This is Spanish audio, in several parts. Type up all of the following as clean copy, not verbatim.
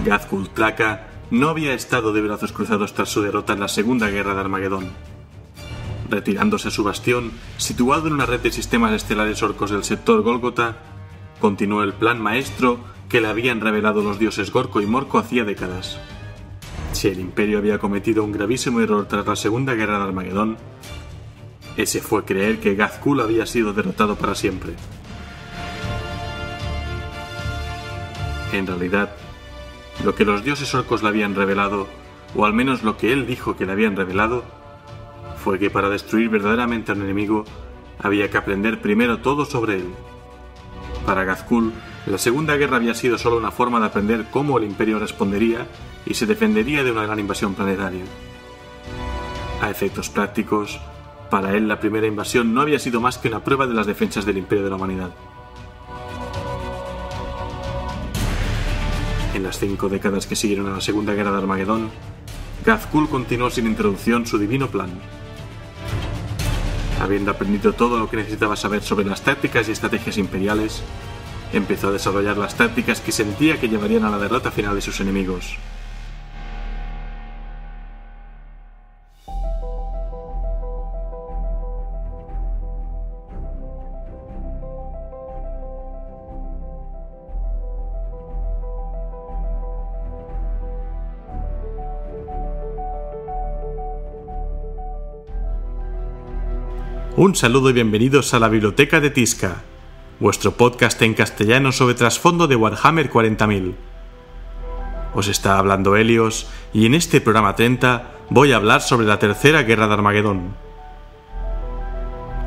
Ghazghkull Traka no había estado de brazos cruzados tras su derrota en la Segunda Guerra de Armagedón. Retirándose a su bastión, situado en una red de sistemas estelares orcos del sector Gólgota, continuó el plan maestro que le habían revelado los dioses Gorko y Morko hacía décadas. Si el Imperio había cometido un gravísimo error tras la Segunda Guerra de Armagedón, ese fue creer que Ghazghkull había sido derrotado para siempre. En realidad, lo que los dioses orcos le habían revelado, o al menos lo que él dijo que le habían revelado, fue que para destruir verdaderamente a un enemigo había que aprender primero todo sobre él. Para Ghazghkull, la Segunda Guerra había sido solo una forma de aprender cómo el Imperio respondería y se defendería de una gran invasión planetaria. A efectos prácticos, para él la primera invasión no había sido más que una prueba de las defensas del Imperio de la Humanidad. En las 5 décadas que siguieron a la Segunda Guerra de Armagedón, Ghazghkull continuó sin interrupción su divino plan. Habiendo aprendido todo lo que necesitaba saber sobre las tácticas y estrategias imperiales, empezó a desarrollar las tácticas que sentía que llevarían a la derrota final de sus enemigos. Un saludo y bienvenidos a la Biblioteca de Tizca, vuestro podcast en castellano sobre trasfondo de Warhammer 40.000. Os está hablando Helios y en este programa 30 voy a hablar sobre la Tercera Guerra de Armagedón.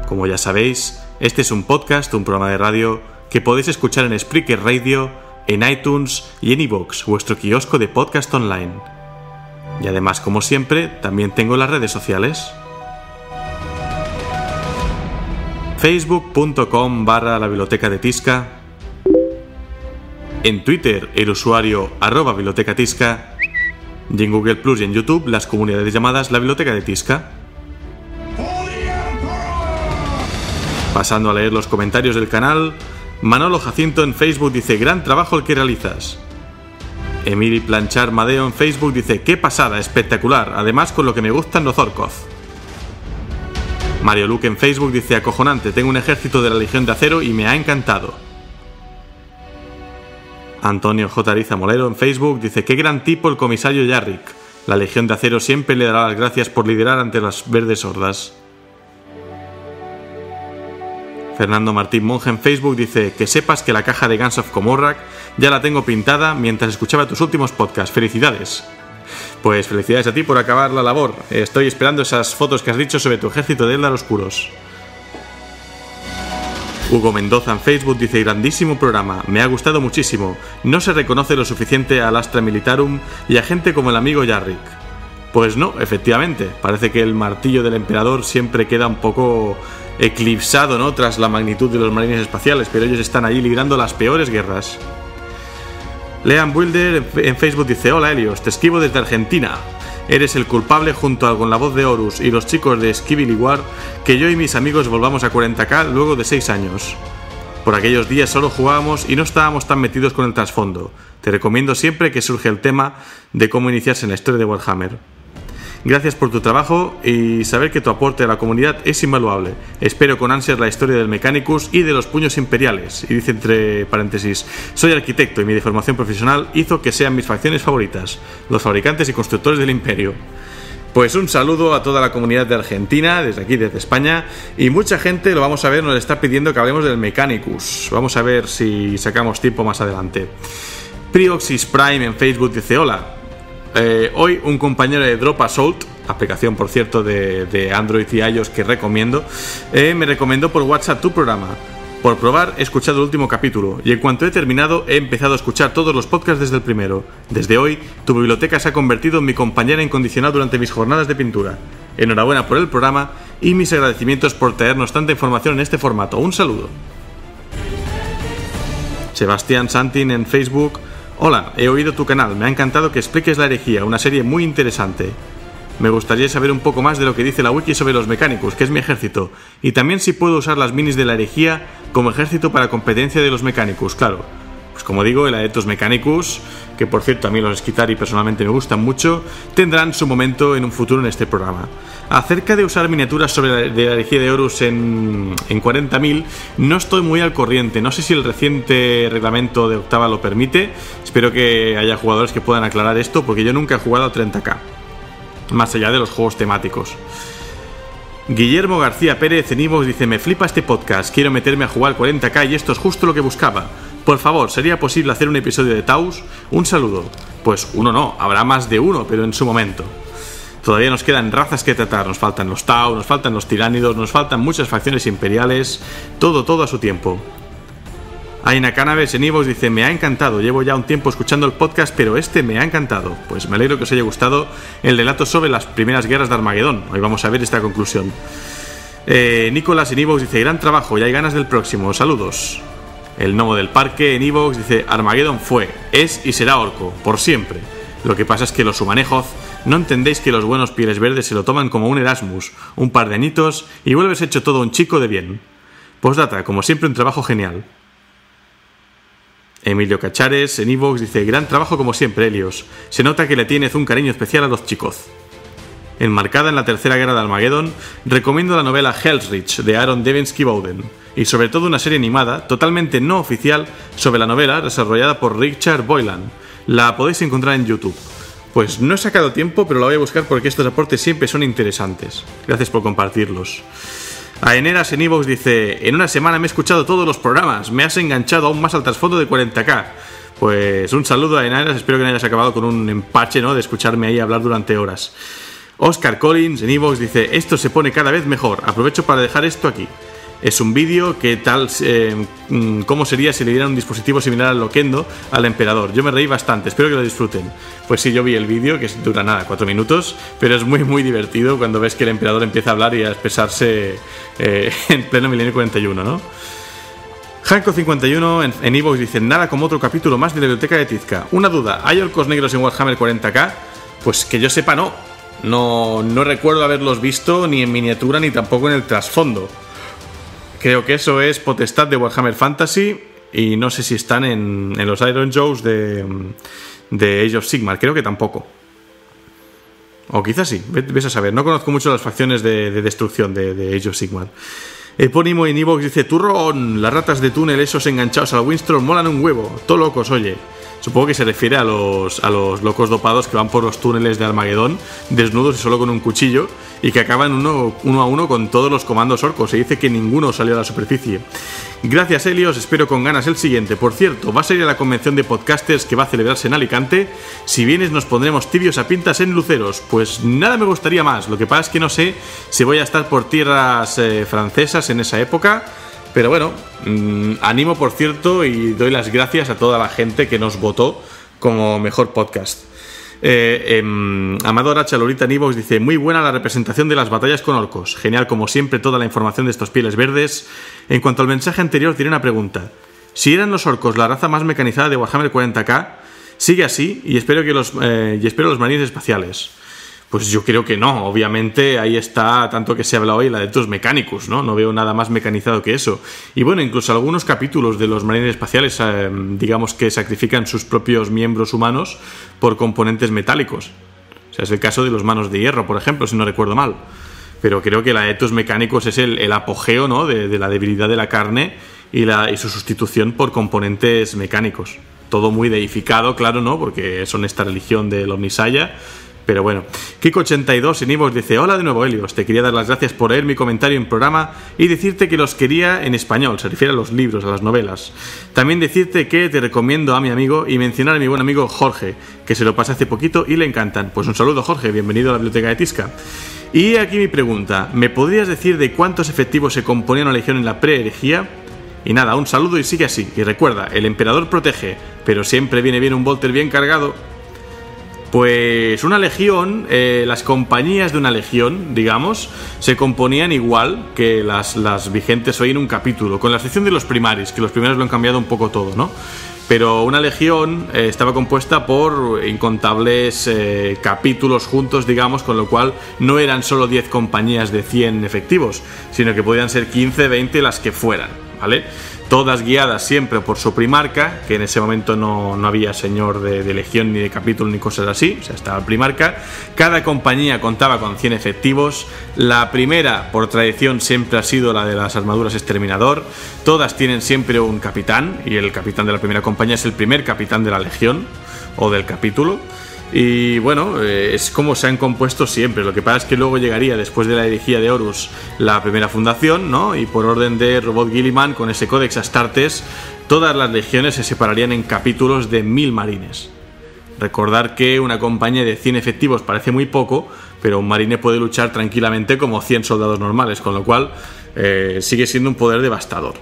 Como ya sabéis, este es un podcast, un programa de radio que podéis escuchar en Spreaker Radio, en iTunes y en iVoox, vuestro kiosco de podcast online. Y además, como siempre, también tengo las redes sociales. Facebook.com/la Biblioteca de Tizca. En Twitter el usuario @Biblioteca Tizca. Y en Google Plus y en YouTube las comunidades llamadas la Biblioteca de Tizca. Pasando a leer los comentarios del canal, Manolo Jacinto en Facebook dice: gran trabajo el que realizas. Emily Planchar Madeo en Facebook dice: qué pasada, espectacular, además con lo que me gustan los orcos. Mario Luque en Facebook dice: acojonante, tengo un ejército de la Legión de Acero y me ha encantado. Antonio J. Ariza Molero en Facebook dice: qué gran tipo el comisario Yarrick. La Legión de Acero siempre le dará las gracias por liderar ante las verdes hordas. Fernando Martín Monge en Facebook dice: que sepas que la caja de Guns of Comorrak ya la tengo pintada mientras escuchaba tus últimos podcasts. ¡Felicidades! Pues felicidades a ti por acabar la labor. Estoy esperando esas fotos que has dicho sobre tu ejército de Eldar Oscuros. Hugo Mendoza en Facebook dice: grandísimo programa, me ha gustado muchísimo. No se reconoce lo suficiente al Astra Militarum y a gente como el amigo Yarrick. Pues no, efectivamente, parece que el martillo del emperador siempre queda un poco eclipsado, ¿no?, tras la magnitud de los marines espaciales, pero ellos están allí librando las peores guerras. Lean Wilder en Facebook dice: hola Helios, te escribo desde Argentina. Eres el culpable junto con la voz de Horus y los chicos de Skibidi War que yo y mis amigos volvamos a 40k luego de 6 años. Por aquellos días solo jugábamos y no estábamos tan metidos con el trasfondo. Te recomiendo siempre que surge el tema de cómo iniciarse en la historia de Warhammer. Gracias por tu trabajo y saber que tu aporte a la comunidad es invaluable. Espero con ansias la historia del Mechanicus y de los puños imperiales. Y dice entre paréntesis: soy arquitecto y mi formación profesional hizo que sean mis facciones favoritas, los fabricantes y constructores del Imperio. Pues un saludo a toda la comunidad de Argentina, desde aquí, desde España, y mucha gente, lo vamos a ver, nos está pidiendo que hablemos del Mechanicus. Vamos a ver si sacamos tiempo más adelante. Prioxis Prime en Facebook dice: hola. Hoy un compañero de Drop Assault, aplicación por cierto de Android y iOS que recomiendo, me recomendó por WhatsApp tu programa. Por probar he escuchado el último capítulo y en cuanto he terminado he empezado a escuchar todos los podcasts desde el primero. Desde hoy tu biblioteca se ha convertido en mi compañera incondicional durante mis jornadas de pintura. Enhorabuena por el programa y mis agradecimientos por traernos tanta información en este formato. Un saludo. Sebastián Santin en Facebook: hola, he oído tu canal, me ha encantado que expliques la herejía, una serie muy interesante. Me gustaría saber un poco más de lo que dice la wiki sobre los Mechanicus, que es mi ejército, y también si puedo usar las minis de la herejía como ejército para competencia de los Mechanicus, claro. pues como digo, el Aetos Mechanicus, que por cierto a mí los Skitari personalmente me gustan mucho, tendrán su momento en un futuro en este programa. Acerca de usar miniaturas de la herejía de Horus en 40.000, no estoy muy al corriente. No sé si el reciente reglamento de octava lo permite. Espero que haya jugadores que puedan aclarar esto, porque yo nunca he jugado a 30k, más allá de los juegos temáticos. Guillermo García Pérez en iVoox dice: me flipa este podcast, quiero meterme a jugar 40k y esto es justo lo que buscaba. Por favor, ¿sería posible hacer un episodio de Taus? Un saludo. Pues uno no, habrá más de uno, pero en su momento. Todavía nos quedan razas que tratar, nos faltan los Tau, nos faltan los tiránidos, nos faltan muchas facciones imperiales, todo a su tiempo. Aina Cannabis en iVoox dice: me ha encantado, llevo ya un tiempo escuchando el podcast, pero este me ha encantado. Pues me alegro que os haya gustado el relato sobre las primeras guerras de Armagedón. Hoy vamos a ver esta conclusión. Nicolás en iVoox dice: gran trabajo, ya hay ganas del próximo, saludos. El Gnomo del Parque en iVoox dice: Armagedón fue, es y será orco, por siempre. Lo que pasa es que los humanejoz no entendéis que los buenos pieles verdes se lo toman como un Erasmus, un par de añitos y vuelves hecho todo un chico de bien. Postdata, como siempre un trabajo genial. Emilio Cachares en iVoox dice: gran trabajo como siempre, Helios. Se nota que le tienes un cariño especial a los chicos. Enmarcada en la tercera guerra de Armagedón, recomiendo la novela Hellsreach de Aaron Devinsky Bowden y sobre todo una serie animada, totalmente no oficial, sobre la novela desarrollada por Richard Boylan. La podéis encontrar en YouTube. Pues no he sacado tiempo, pero la voy a buscar porque estos aportes siempre son interesantes. Gracias por compartirlos. Aeneras en iVoox dice: en una semana me he escuchado todos los programas, me has enganchado aún más al trasfondo de 40k. Pues un saludo a Aeneras, espero que no hayas acabado con un empache, ¿no?, de escucharme ahí hablar durante horas. Oscar Collins en iVoox dice: esto se pone cada vez mejor, aprovecho para dejar esto aquí. Es un vídeo que tal cómo sería si le dieran un dispositivo similar al Loquendo al emperador. Yo me reí bastante, espero que lo disfruten. Pues sí, yo vi el vídeo, que dura nada, 4 minutos, pero es muy divertido cuando ves que el emperador empieza a hablar y a expresarse en pleno milenio 41, ¿no? Hanko51 en iVoox dice: nada como otro capítulo más de la biblioteca de Tizca. Una duda, ¿hay orcos negros en Warhammer 40k? Pues que yo sepa no recuerdo haberlos visto ni en miniatura ni tampoco en el trasfondo. Creo que eso es potestad de Warhammer Fantasy y no sé si están en los Iron Joes de Age of Sigmar, creo que tampoco. O quizás sí, ves a saber, no conozco mucho las facciones de destrucción de Age of Sigmar. Epónimo en iVoox dice: turrón, las ratas de túnel esos enganchados al Windstorm molan un huevo, todo locos, oye. Supongo que se refiere a los locos dopados que van por los túneles de Armagedón, desnudos y solo con un cuchillo, y que acaban uno a uno con todos los comandos orcos. Se dice que ninguno salió a la superficie. Gracias, Helios, espero con ganas el siguiente. Por cierto, vas a ir a la convención de podcasters que va a celebrarse en Alicante. Si vienes nos pondremos tibios a pintas en luceros. Pues nada me gustaría más, lo que pasa es que no sé si voy a estar por tierras francesas en esa época. Pero bueno, animo por cierto y doy las gracias a toda la gente que nos votó como mejor podcast. Amador H. Lorita en iVoox dice: muy buena la representación de las batallas con orcos, genial como siempre toda la información de estos pieles verdes. En cuanto al mensaje anterior, tiene una pregunta: si eran los orcos la raza más mecanizada de Warhammer 40k, sigue así y espero los marines espaciales. Pues yo creo que no, obviamente ahí está, tanto que se habla hoy, la de Aetos Mechanicus, ¿no? No veo nada más mecanizado que eso. Y bueno, incluso algunos capítulos de los marines espaciales, digamos que sacrifican sus propios miembros humanos por componentes metálicos. O sea, es el caso de los manos de hierro, por ejemplo, si no recuerdo mal. Pero creo que la Aetos Mechanicus es el apogeo, ¿no?, de la debilidad de la carne y su sustitución por componentes mecánicos. Todo muy deificado, claro, ¿no?, porque son esta religión del Omnisaya. Pero bueno, Kiko82 en iVoox dice: hola de nuevo, Helios, te quería dar las gracias por leer mi comentario en programa y decirte que los quería en español, se refiere a los libros, a las novelas. También decirte que te recomiendo a mi amigo y mencionar a mi buen amigo Jorge, que se lo pasé hace poquito y le encantan. Pues un saludo, Jorge, bienvenido a la biblioteca de Tizca. Y aquí mi pregunta: ¿me podrías decir de cuántos efectivos se componía una legión en la pre-herejía? Y nada, un saludo y sigue así. Y recuerda, el emperador protege, pero siempre viene bien un Volter bien cargado. Pues una legión, las compañías de una legión, digamos, se componían igual que las vigentes hoy en un capítulo, con la excepción de los primaris, que los primaris lo han cambiado un poco todo, ¿no? Pero una legión estaba compuesta por incontables capítulos juntos, digamos, con lo cual no eran solo 10 compañías de 100 efectivos, sino que podían ser 15, 20 las que fueran, ¿vale? Todas guiadas siempre por su primarca, que en ese momento no había señor de legión ni de capítulo ni cosas así, o sea, estaba el primarca. Cada compañía contaba con 100 efectivos. La primera, por tradición, siempre ha sido la de las armaduras exterminador. Todas tienen siempre un capitán, y el capitán de la primera compañía es el primer capitán de la legión o del capítulo. Y bueno, es como se han compuesto siempre. Lo que pasa es que luego llegaría, después de la herejía de Horus, la primera fundación, ¿no? Y por orden de Robot Guilliman, con ese Codex Astartes, todas las legiones se separarían en capítulos de 1000 marines. Recordar que una compañía de 100 efectivos parece muy poco, pero un marine puede luchar tranquilamente como 100 soldados normales, con lo cual sigue siendo un poder devastador.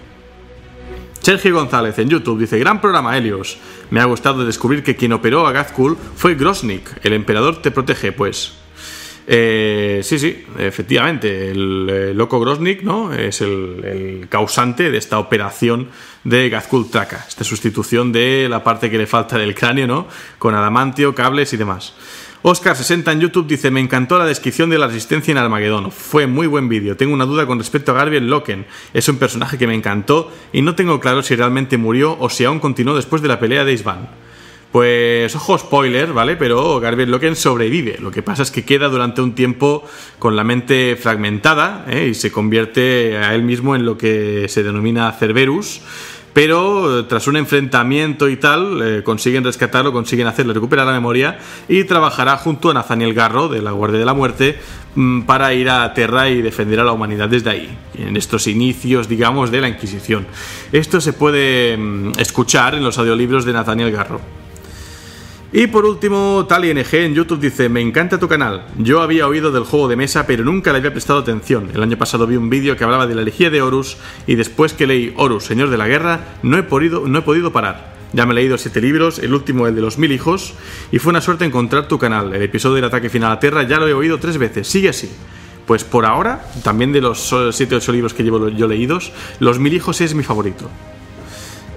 Sergio González en YouTube dice: gran programa, Helios. Me ha gustado descubrir que quien operó a Ghazghkull fue Groznyk. El emperador te protege, pues. Sí, efectivamente. El loco Groznyk, ¿no? Es el causante de esta operación de Ghazghkull Traka. Esta sustitución de la parte que le falta del cráneo, ¿no? Con adamantio, cables y demás. Oscar60 en YouTube dice: me encantó la descripción de la resistencia en Armagedón, fue muy buen vídeo. Tengo una duda con respecto a Garbiel Loken, es un personaje que me encantó y no tengo claro si realmente murió o si aún continuó después de la pelea de Isvan. Pues ojo spoiler, ¿vale? Pero Garbiel Loken sobrevive, lo que pasa es que queda durante un tiempo con la mente fragmentada, y se convierte a él mismo en lo que se denomina Cerberus. Pero tras un enfrentamiento y tal, consiguen rescatarlo, consiguen hacerle recuperar la memoria y trabajará junto a Nathaniel Garro de la Guardia de la Muerte para ir a Terra y defender a la humanidad desde ahí, en estos inicios, digamos, de la Inquisición. Esto se puede escuchar en los audiolibros de Nathaniel Garro. Y por último, TaliNG en YouTube dice: me encanta tu canal. Yo había oído del juego de mesa, pero nunca le había prestado atención. El año pasado vi un vídeo que hablaba de la herejía de Horus y después que leí Horus, Señor de la Guerra, no he podido parar. Ya me he leído 7 libros, el último el de los 1000 hijos, y fue una suerte encontrar tu canal. El episodio del ataque final a Terra ya lo he oído 3 veces. Sigue así. Pues por ahora, también de los 7-8 libros que llevo yo leídos, los 1000 hijos es mi favorito.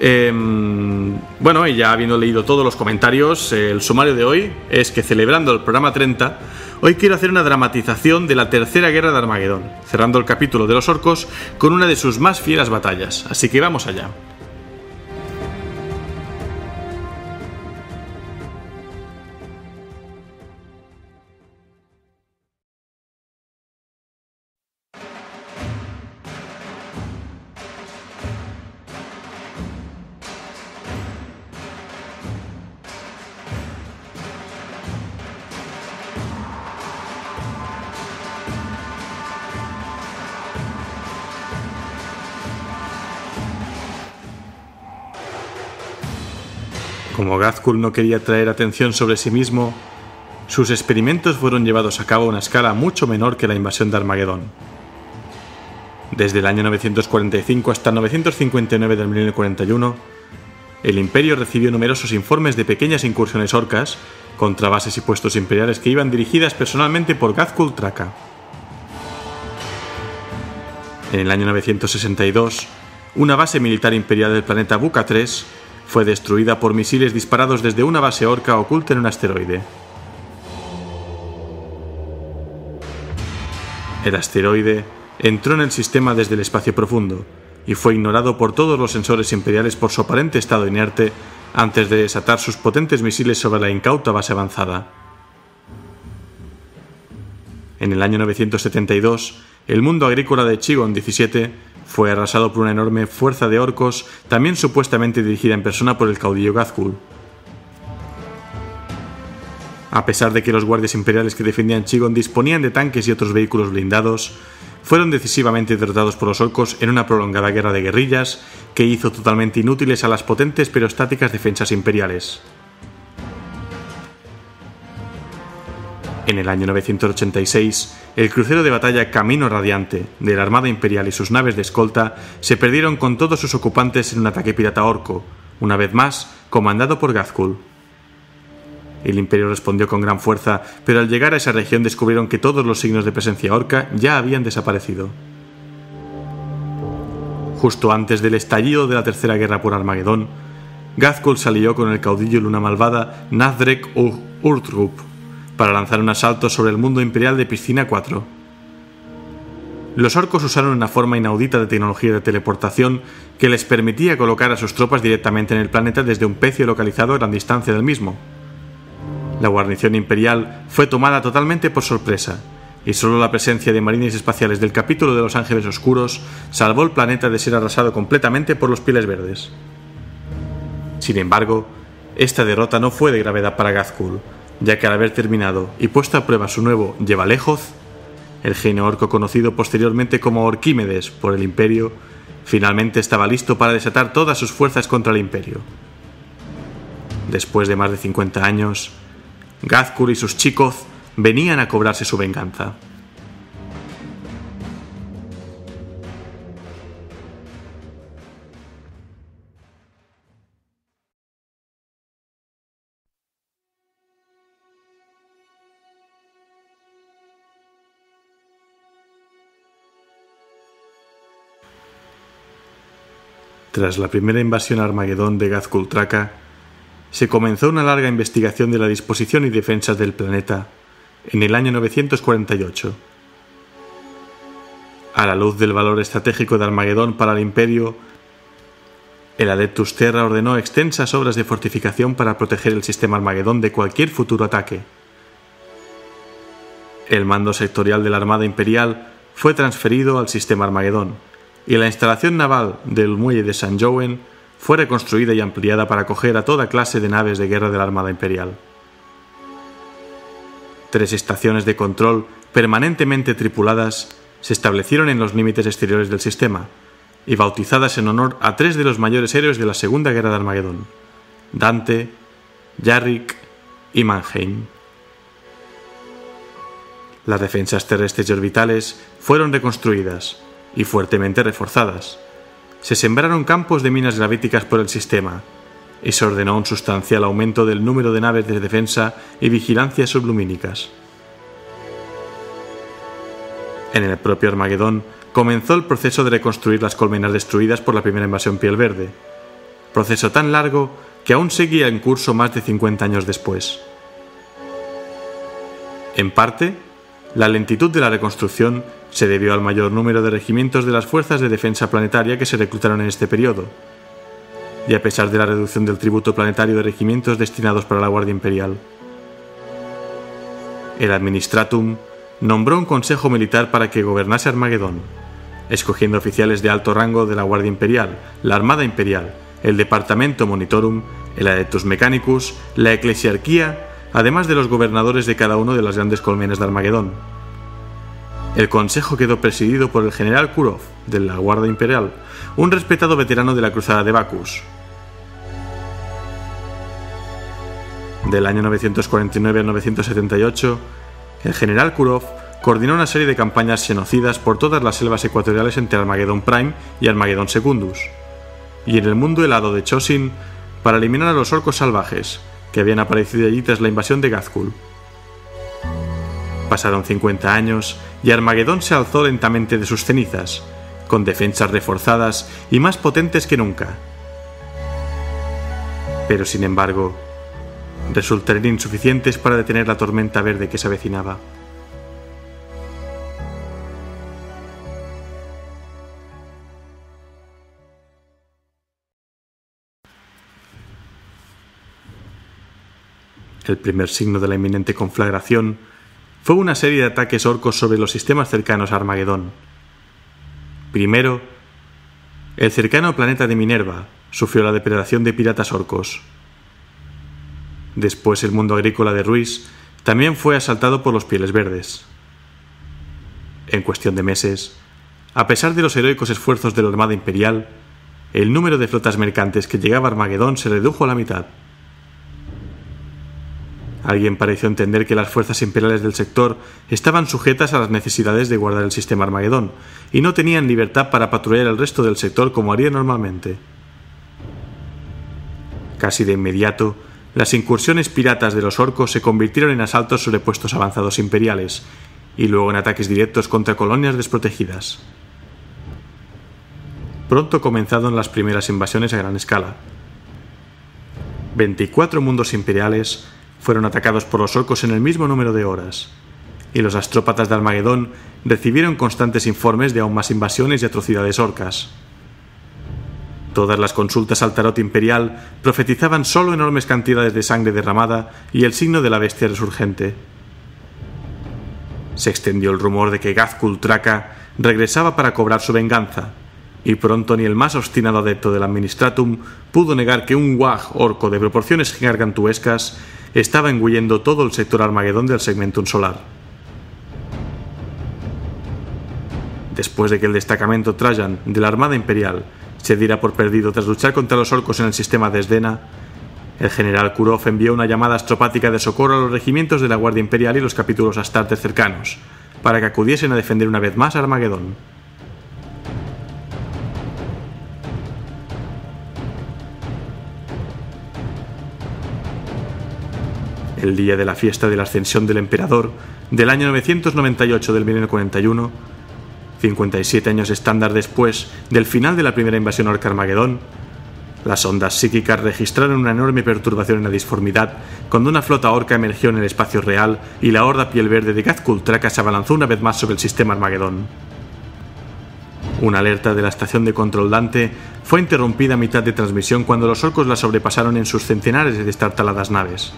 Bueno, y ya habiendo leído todos los comentarios, el sumario de hoy es que, celebrando el programa 30, hoy quiero hacer una dramatización de la tercera guerra de Armagedón, cerrando el capítulo de los orcos con una de sus más fieras batallas, así que vamos allá. Como Ghazghkull no quería atraer atención sobre sí mismo, sus experimentos fueron llevados a cabo a una escala mucho menor que la invasión de Armagedón. Desde el año 945 hasta 959 del milenio 41, el Imperio recibió numerosos informes de pequeñas incursiones orcas contra bases y puestos imperiales que iban dirigidas personalmente por Ghazghkull Traka. En el año 962, una base militar imperial del planeta Buka 3 fue destruida por misiles disparados desde una base orca oculta en un asteroide. El asteroide entró en el sistema desde el espacio profundo y fue ignorado por todos los sensores imperiales por su aparente estado inerte antes de desatar sus potentes misiles sobre la incauta base avanzada. En el año 972, el mundo agrícola de Chigon 17 fue arrasado por una enorme fuerza de orcos, también supuestamente dirigida en persona por el caudillo Ghazghkull. A pesar de que los guardias imperiales que defendían Chigon disponían de tanques y otros vehículos blindados, fueron decisivamente derrotados por los orcos en una prolongada guerra de guerrillas que hizo totalmente inútiles a las potentes pero estáticas defensas imperiales. En el año 986, el crucero de batalla Camino Radiante de la Armada Imperial y sus naves de escolta se perdieron con todos sus ocupantes en un ataque pirata orco, una vez más comandado por Ghazghkull. El Imperio respondió con gran fuerza, pero al llegar a esa región descubrieron que todos los signos de presencia orca ya habían desaparecido. Justo antes del estallido de la Tercera Guerra por Armagedón, Ghazghkull se alió con el caudillo luna malvada Nathrek Urtrup para lanzar un asalto sobre el mundo imperial de Piscina 4. Los orcos usaron una forma inaudita de tecnología de teleportación que les permitía colocar a sus tropas directamente en el planeta desde un pecio localizado a gran distancia del mismo. La guarnición imperial fue tomada totalmente por sorpresa, y solo la presencia de marines espaciales del capítulo de los Ángeles Oscuros salvó el planeta de ser arrasado completamente por los Pieles Verdes. Sin embargo, esta derrota no fue de gravedad para Ghazghkull, ya que al haber terminado y puesto a prueba su nuevo Yevalejoth, el genio orco conocido posteriormente como Orquímedes por el Imperio, finalmente estaba listo para desatar todas sus fuerzas contra el Imperio. Después de más de 50 años, Ghazghkull y sus Chicos venían a cobrarse su venganza. Tras la primera invasión a Armagedón de Ghazghkull Traka, se comenzó una larga investigación de la disposición y defensas del planeta en el año 948. A la luz del valor estratégico de Armagedón para el Imperio, el Adeptus Terra ordenó extensas obras de fortificación para proteger el sistema Armagedón de cualquier futuro ataque. El mando sectorial de la Armada Imperial fue transferido al sistema Armagedón, y la instalación naval del muelle de St. Jowen fue reconstruida y ampliada para acoger a toda clase de naves de guerra de la Armada Imperial. 3 estaciones de control permanentemente tripuladas se establecieron en los límites exteriores del sistema y bautizadas en honor a 3 de los mayores héroes de la Segunda Guerra de Armagedón: Dante, Yarrick y Mannheim. Las defensas terrestres y orbitales fueron reconstruidas y fuertemente reforzadas. Se sembraron campos de minas gravíticas por el sistema y se ordenó un sustancial aumento del número de naves de defensa y vigilancia sublumínicas. En el propio Armagedón comenzó el proceso de reconstruir las colmenas destruidas por la primera invasión Piel Verde, proceso tan largo que aún seguía en curso más de 50 años después. En parte, la lentitud de la reconstrucción se debió al mayor número de regimientos de las fuerzas de defensa planetaria que se reclutaron en este periodo, y a pesar de la reducción del tributo planetario de regimientos destinados para la Guardia Imperial. El Administratum nombró un consejo militar para que gobernase Armagedón, escogiendo oficiales de alto rango de la Guardia Imperial, la Armada Imperial, el Departamento Monitorum, el Adeptus Mechanicus, la Eclesiarquía, además de los gobernadores de cada una de las grandes colmenas de Armagedón. El consejo quedó presidido por el general Kurov, de la Guardia Imperial, un respetado veterano de la Cruzada de Bacchus. Del año 949 al 978, el general Kurov coordinó una serie de campañas genocidas por todas las selvas ecuatoriales entre Armagedón Prime y Armagedón Secundus, y en el mundo helado de Chosin para eliminar a los orcos salvajes que habían aparecido allí tras la invasión de Ghazghkull. Pasaron 50 años y Armagedón se alzó lentamente de sus cenizas, con defensas reforzadas y más potentes que nunca. Pero sin embargo, resultarían insuficientes para detener la tormenta verde que se avecinaba. El primer signo de la inminente conflagración fue una serie de ataques orcos sobre los sistemas cercanos a Armagedón. Primero, el cercano planeta de Minerva sufrió la depredación de piratas orcos. Después el mundo agrícola de Ruiz también fue asaltado por los Pieles Verdes. En cuestión de meses, a pesar de los heroicos esfuerzos de la Armada Imperial, el número de flotas mercantes que llegaba a Armagedón se redujo a la mitad. Alguien pareció entender que las fuerzas imperiales del sector estaban sujetas a las necesidades de guardar el sistema Armagedón y no tenían libertad para patrullar el resto del sector como harían normalmente. Casi de inmediato, las incursiones piratas de los orcos se convirtieron en asaltos sobre puestos avanzados imperiales y luego en ataques directos contra colonias desprotegidas. Pronto comenzaron las primeras invasiones a gran escala. 24 mundos imperiales fueron atacados por los orcos en el mismo número de horas, y los astrópatas de Armagedón recibieron constantes informes de aún más invasiones y atrocidades orcas. Todas las consultas al tarot imperial profetizaban solo enormes cantidades de sangre derramada y el signo de la bestia resurgente. Se extendió el rumor de que Gazkul Traka regresaba para cobrar su venganza, y pronto ni el más obstinado adepto del Administratum pudo negar que un Wag orco de proporciones gargantuescas estaba engullendo todo el sector Armagedón del Segmentum Solar. Después de que el destacamento Trajan de la Armada Imperial se diera por perdido tras luchar contra los orcos en el sistema de Sdena, el general Kurov envió una llamada astropática de socorro a los regimientos de la Guardia Imperial y los capítulos Astartes cercanos, para que acudiesen a defender una vez más a Armagedón. El día de la fiesta de la ascensión del emperador del año 998 del milenio 41, 57 años estándar después del final de la primera invasión orca Armagedón, las ondas psíquicas registraron una enorme perturbación en la disformidad cuando una flota orca emergió en el espacio real y la horda piel verde de Gazkul Traka se abalanzó una vez más sobre el sistema Armagedón. Una alerta de la estación de control Dante fue interrumpida a mitad de transmisión cuando los orcos la sobrepasaron en sus centenares de destartaladas naves.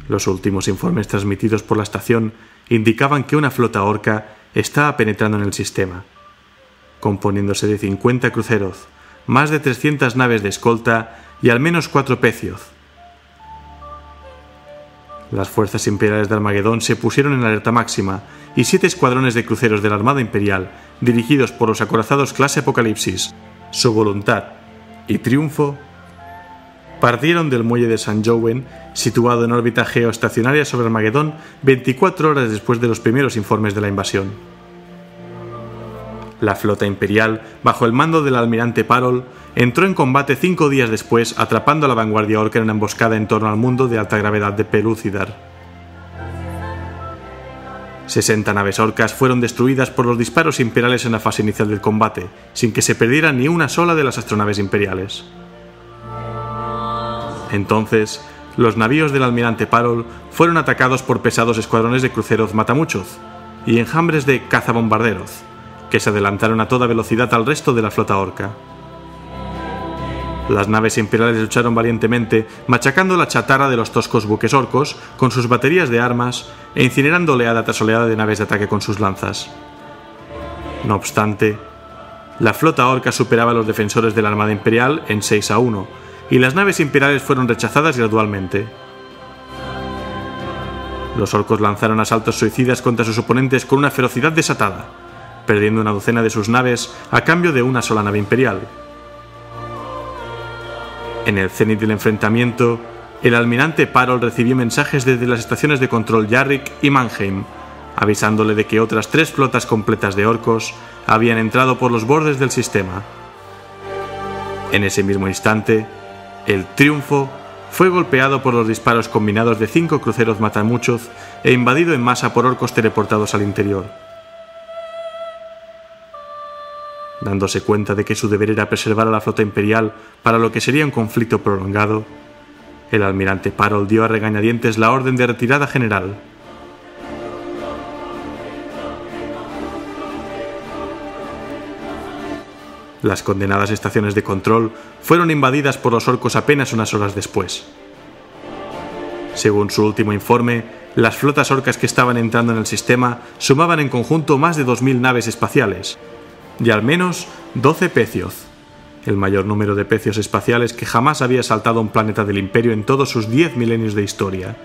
Los últimos informes transmitidos por la estación indicaban que una flota orca estaba penetrando en el sistema, componiéndose de 50 cruceros, más de 300 naves de escolta y al menos 4 pecioz. Las fuerzas imperiales de Armagedón se pusieron en alerta máxima y 7 escuadrones de cruceros de la Armada Imperial, dirigidos por los acorazados clase Apocalipsis, Su Voluntad y Triunfo, partieron del muelle de St. Jowen, situado en órbita geoestacionaria sobre Armagedón, 24 horas después de los primeros informes de la invasión. La flota imperial, bajo el mando del almirante Parol, entró en combate 5 días después, atrapando a la vanguardia orca en una emboscada en torno al mundo de alta gravedad de Pelúcidar. 60 naves orcas fueron destruidas por los disparos imperiales en la fase inicial del combate, sin que se perdiera ni una sola de las astronaves imperiales. Entonces, los navíos del almirante Parol fueron atacados por pesados escuadrones de cruceros matamuchos y enjambres de cazabombarderos, que se adelantaron a toda velocidad al resto de la flota orca. Las naves imperiales lucharon valientemente, machacando la chatarra de los toscos buques orcos con sus baterías de armas e incinerando oleada tras oleada de naves de ataque con sus lanzas. No obstante, la flota orca superaba a los defensores de la Armada Imperial en 6-1, y las naves imperiales fueron rechazadas gradualmente. Los orcos lanzaron asaltos suicidas contra sus oponentes con una ferocidad desatada, perdiendo una docena de sus naves a cambio de una sola nave imperial. En el cenit del enfrentamiento, el almirante Parol recibió mensajes desde las estaciones de control Yarrick y Mannheim, avisándole de que otras 3 flotas completas de orcos habían entrado por los bordes del sistema. En ese mismo instante, el Triunfo fue golpeado por los disparos combinados de 5 cruceros matamuchos e invadido en masa por orcos teleportados al interior. Dándose cuenta de que su deber era preservar a la flota imperial para lo que sería un conflicto prolongado, el almirante Parol dio a regañadientes la orden de retirada general. Las condenadas estaciones de control fueron invadidas por los orcos apenas unas horas después. Según su último informe, las flotas orcas que estaban entrando en el sistema sumaban en conjunto más de 2000 naves espaciales y al menos 12 pecioz, el mayor número de pecios espaciales que jamás había saltado un planeta del Imperio en todos sus 10 milenios de historia.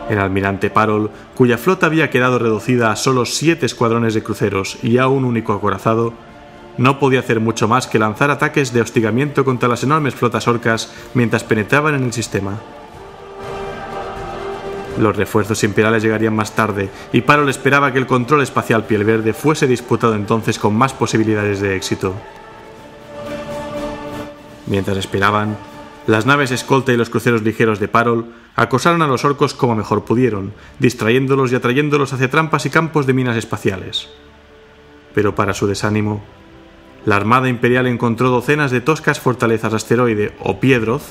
El almirante Parol, cuya flota había quedado reducida a solo 7 escuadrones de cruceros y a un único acorazado, no podía hacer mucho más que lanzar ataques de hostigamiento contra las enormes flotas orcas mientras penetraban en el sistema. Los refuerzos imperiales llegarían más tarde, y Parol esperaba que el control espacial piel verde fuese disputado entonces con más posibilidades de éxito. Mientras esperaban, las naves escolta y los cruceros ligeros de Parol acosaron a los orcos como mejor pudieron, distrayéndolos y atrayéndolos hacia trampas y campos de minas espaciales. Pero para su desánimo, la Armada Imperial encontró docenas de toscas fortalezas asteroide o Piedroth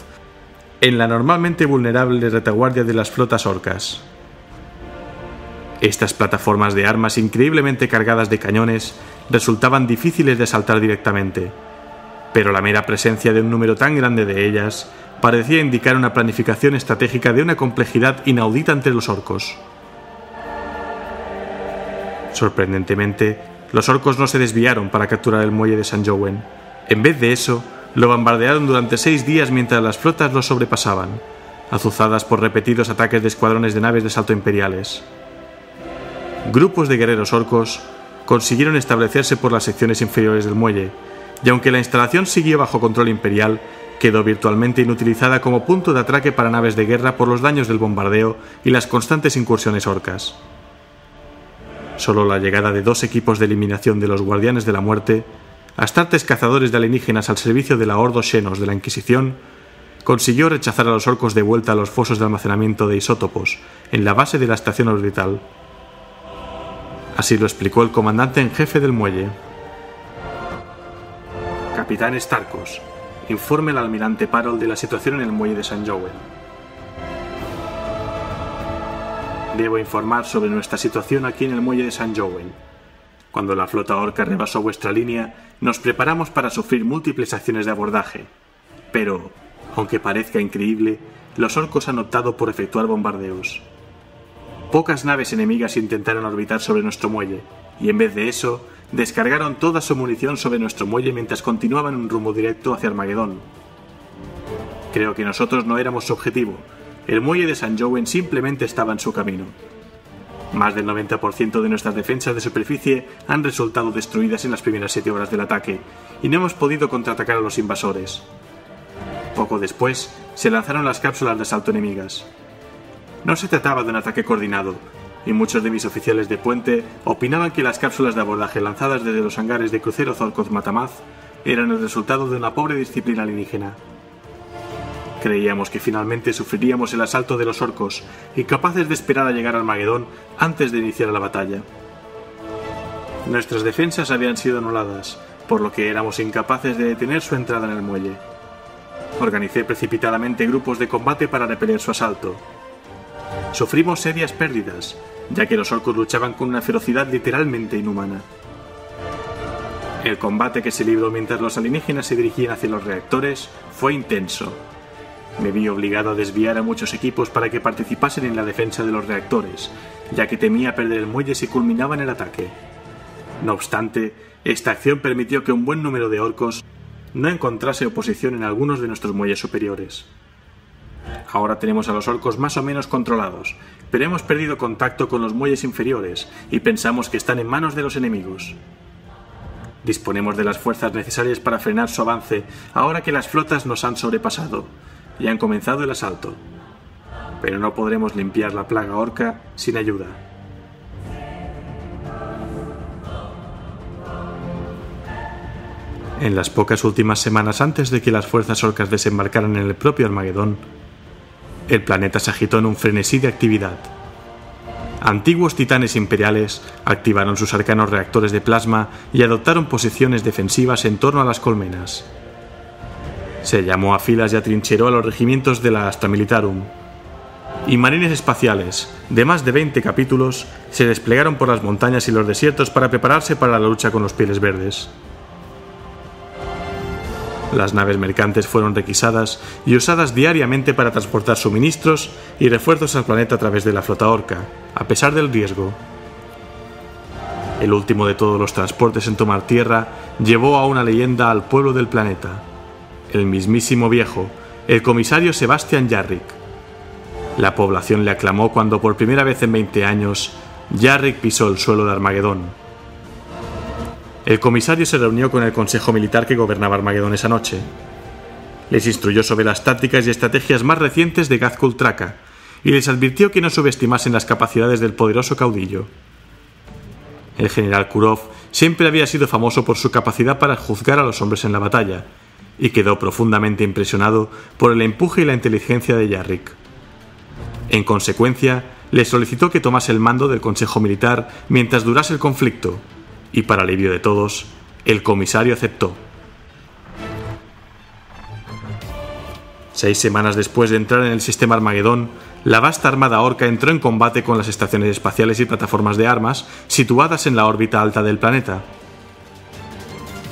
en la normalmente vulnerable retaguardia de las flotas orcas. Estas plataformas de armas increíblemente cargadas de cañones resultaban difíciles de asaltar directamente, pero la mera presencia de un número tan grande de ellas parecía indicar una planificación estratégica de una complejidad inaudita entre los orcos. Sorprendentemente, los orcos no se desviaron para capturar el muelle de St. Jowen. En vez de eso, lo bombardearon durante 6 días mientras las flotas lo sobrepasaban, azuzadas por repetidos ataques de escuadrones de naves de asalto imperiales. Grupos de guerreros orcos consiguieron establecerse por las secciones inferiores del muelle, y aunque la instalación siguió bajo control imperial, quedó virtualmente inutilizada como punto de atraque para naves de guerra por los daños del bombardeo y las constantes incursiones orcas. Solo la llegada de 2 equipos de eliminación de los Guardianes de la Muerte, astartes cazadores de alienígenas al servicio de la Ordo Xenos de la Inquisición, consiguió rechazar a los orcos de vuelta a los fosos de almacenamiento de isótopos en la base de la estación orbital. Así lo explicó el comandante en jefe del muelle. Capitán Starkos, informe al almirante Parol de la situación en el muelle de St. Jowen. Debo informar sobre nuestra situación aquí en el muelle de St. Jowen. Cuando la flota orca rebasó vuestra línea, nos preparamos para sufrir múltiples acciones de abordaje. Pero, aunque parezca increíble, los orcos han optado por efectuar bombardeos. Pocas naves enemigas intentaron orbitar sobre nuestro muelle, y en vez de eso, descargaron toda su munición sobre nuestro muelle mientras continuaban un rumbo directo hacia Armagedón. Creo que nosotros no éramos su objetivo. El muelle de St. Jowen simplemente estaba en su camino. Más del 90% de nuestras defensas de superficie han resultado destruidas en las primeras 7 horas del ataque, y no hemos podido contraatacar a los invasores. Poco después, se lanzaron las cápsulas de asalto enemigas. No se trataba de un ataque coordinado, y muchos de mis oficiales de puente opinaban que las cápsulas de abordaje lanzadas desde los hangares de crucero Zorkoth Matamaz eran el resultado de una pobre disciplina alienígena. Creíamos que finalmente sufriríamos el asalto de los orcos, incapaces de esperar a llegar a Armagedón antes de iniciar la batalla. Nuestras defensas habían sido anuladas, por lo que éramos incapaces de detener su entrada en el muelle. Organicé precipitadamente grupos de combate para repeler su asalto. Sufrimos serias pérdidas, ya que los orcos luchaban con una ferocidad literalmente inhumana. El combate que se libró mientras los alienígenas se dirigían hacia los reactores fue intenso. Me vi obligado a desviar a muchos equipos para que participasen en la defensa de los reactores, ya que temía perder el muelle si culminaban el ataque. No obstante, esta acción permitió que un buen número de orcos no encontrase oposición en algunos de nuestros muelles superiores. Ahora tenemos a los orcos más o menos controlados, pero hemos perdido contacto con los muelles inferiores y pensamos que están en manos de los enemigos. Disponemos de las fuerzas necesarias para frenar su avance ahora que las flotas nos han sobrepasado y han comenzado el asalto. Pero no podremos limpiar la plaga orca sin ayuda. En las pocas últimas semanas antes de que las fuerzas orcas desembarcaran en el propio Armagedón, el planeta se agitó en un frenesí de actividad. Antiguos titanes imperiales activaron sus arcanos reactores de plasma y adoptaron posiciones defensivas en torno a las colmenas. Se llamó a filas y atrincheró a los regimientos de la Astra Militarum, y marines espaciales, de más de 20 capítulos, se desplegaron por las montañas y los desiertos para prepararse para la lucha con los Pieles Verdes. Las naves mercantes fueron requisadas y usadas diariamente para transportar suministros y refuerzos al planeta a través de la flota orca, a pesar del riesgo. El último de todos los transportes en tomar tierra llevó a una leyenda al pueblo del planeta. El mismísimo viejo, el comisario Sebastian Jarrick. La población le aclamó cuando por primera vez en 20 años Jarrick pisó el suelo de Armagedón. El comisario se reunió con el consejo militar que gobernaba Armagedón esa noche. Les instruyó sobre las tácticas y estrategias más recientes de Gazkul Traka y les advirtió que no subestimasen las capacidades del poderoso caudillo. El general Kurov siempre había sido famoso por su capacidad para juzgar a los hombres en la batalla, y quedó profundamente impresionado por el empuje y la inteligencia de Jarrick. En consecuencia, le solicitó que tomase el mando del Consejo Militar mientras durase el conflicto, y para alivio de todos, el comisario aceptó. 6 semanas después de entrar en el sistema Armagedón, la vasta armada orca entró en combate con las estaciones espaciales y plataformas de armas situadas en la órbita alta del planeta.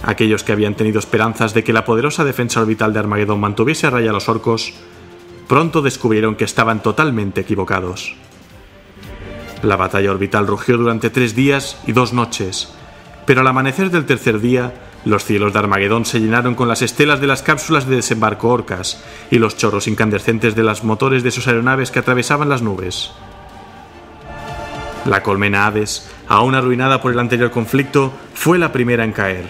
Aquellos que habían tenido esperanzas de que la poderosa defensa orbital de Armagedón mantuviese a raya a los orcos, pronto descubrieron que estaban totalmente equivocados. La batalla orbital rugió durante 3 días y 2 noches, pero al amanecer del tercer día, los cielos de Armagedón se llenaron con las estelas de las cápsulas de desembarco orcas y los chorros incandescentes de los motores de sus aeronaves que atravesaban las nubes. La colmena Hades, aún arruinada por el anterior conflicto, fue la primera en caer.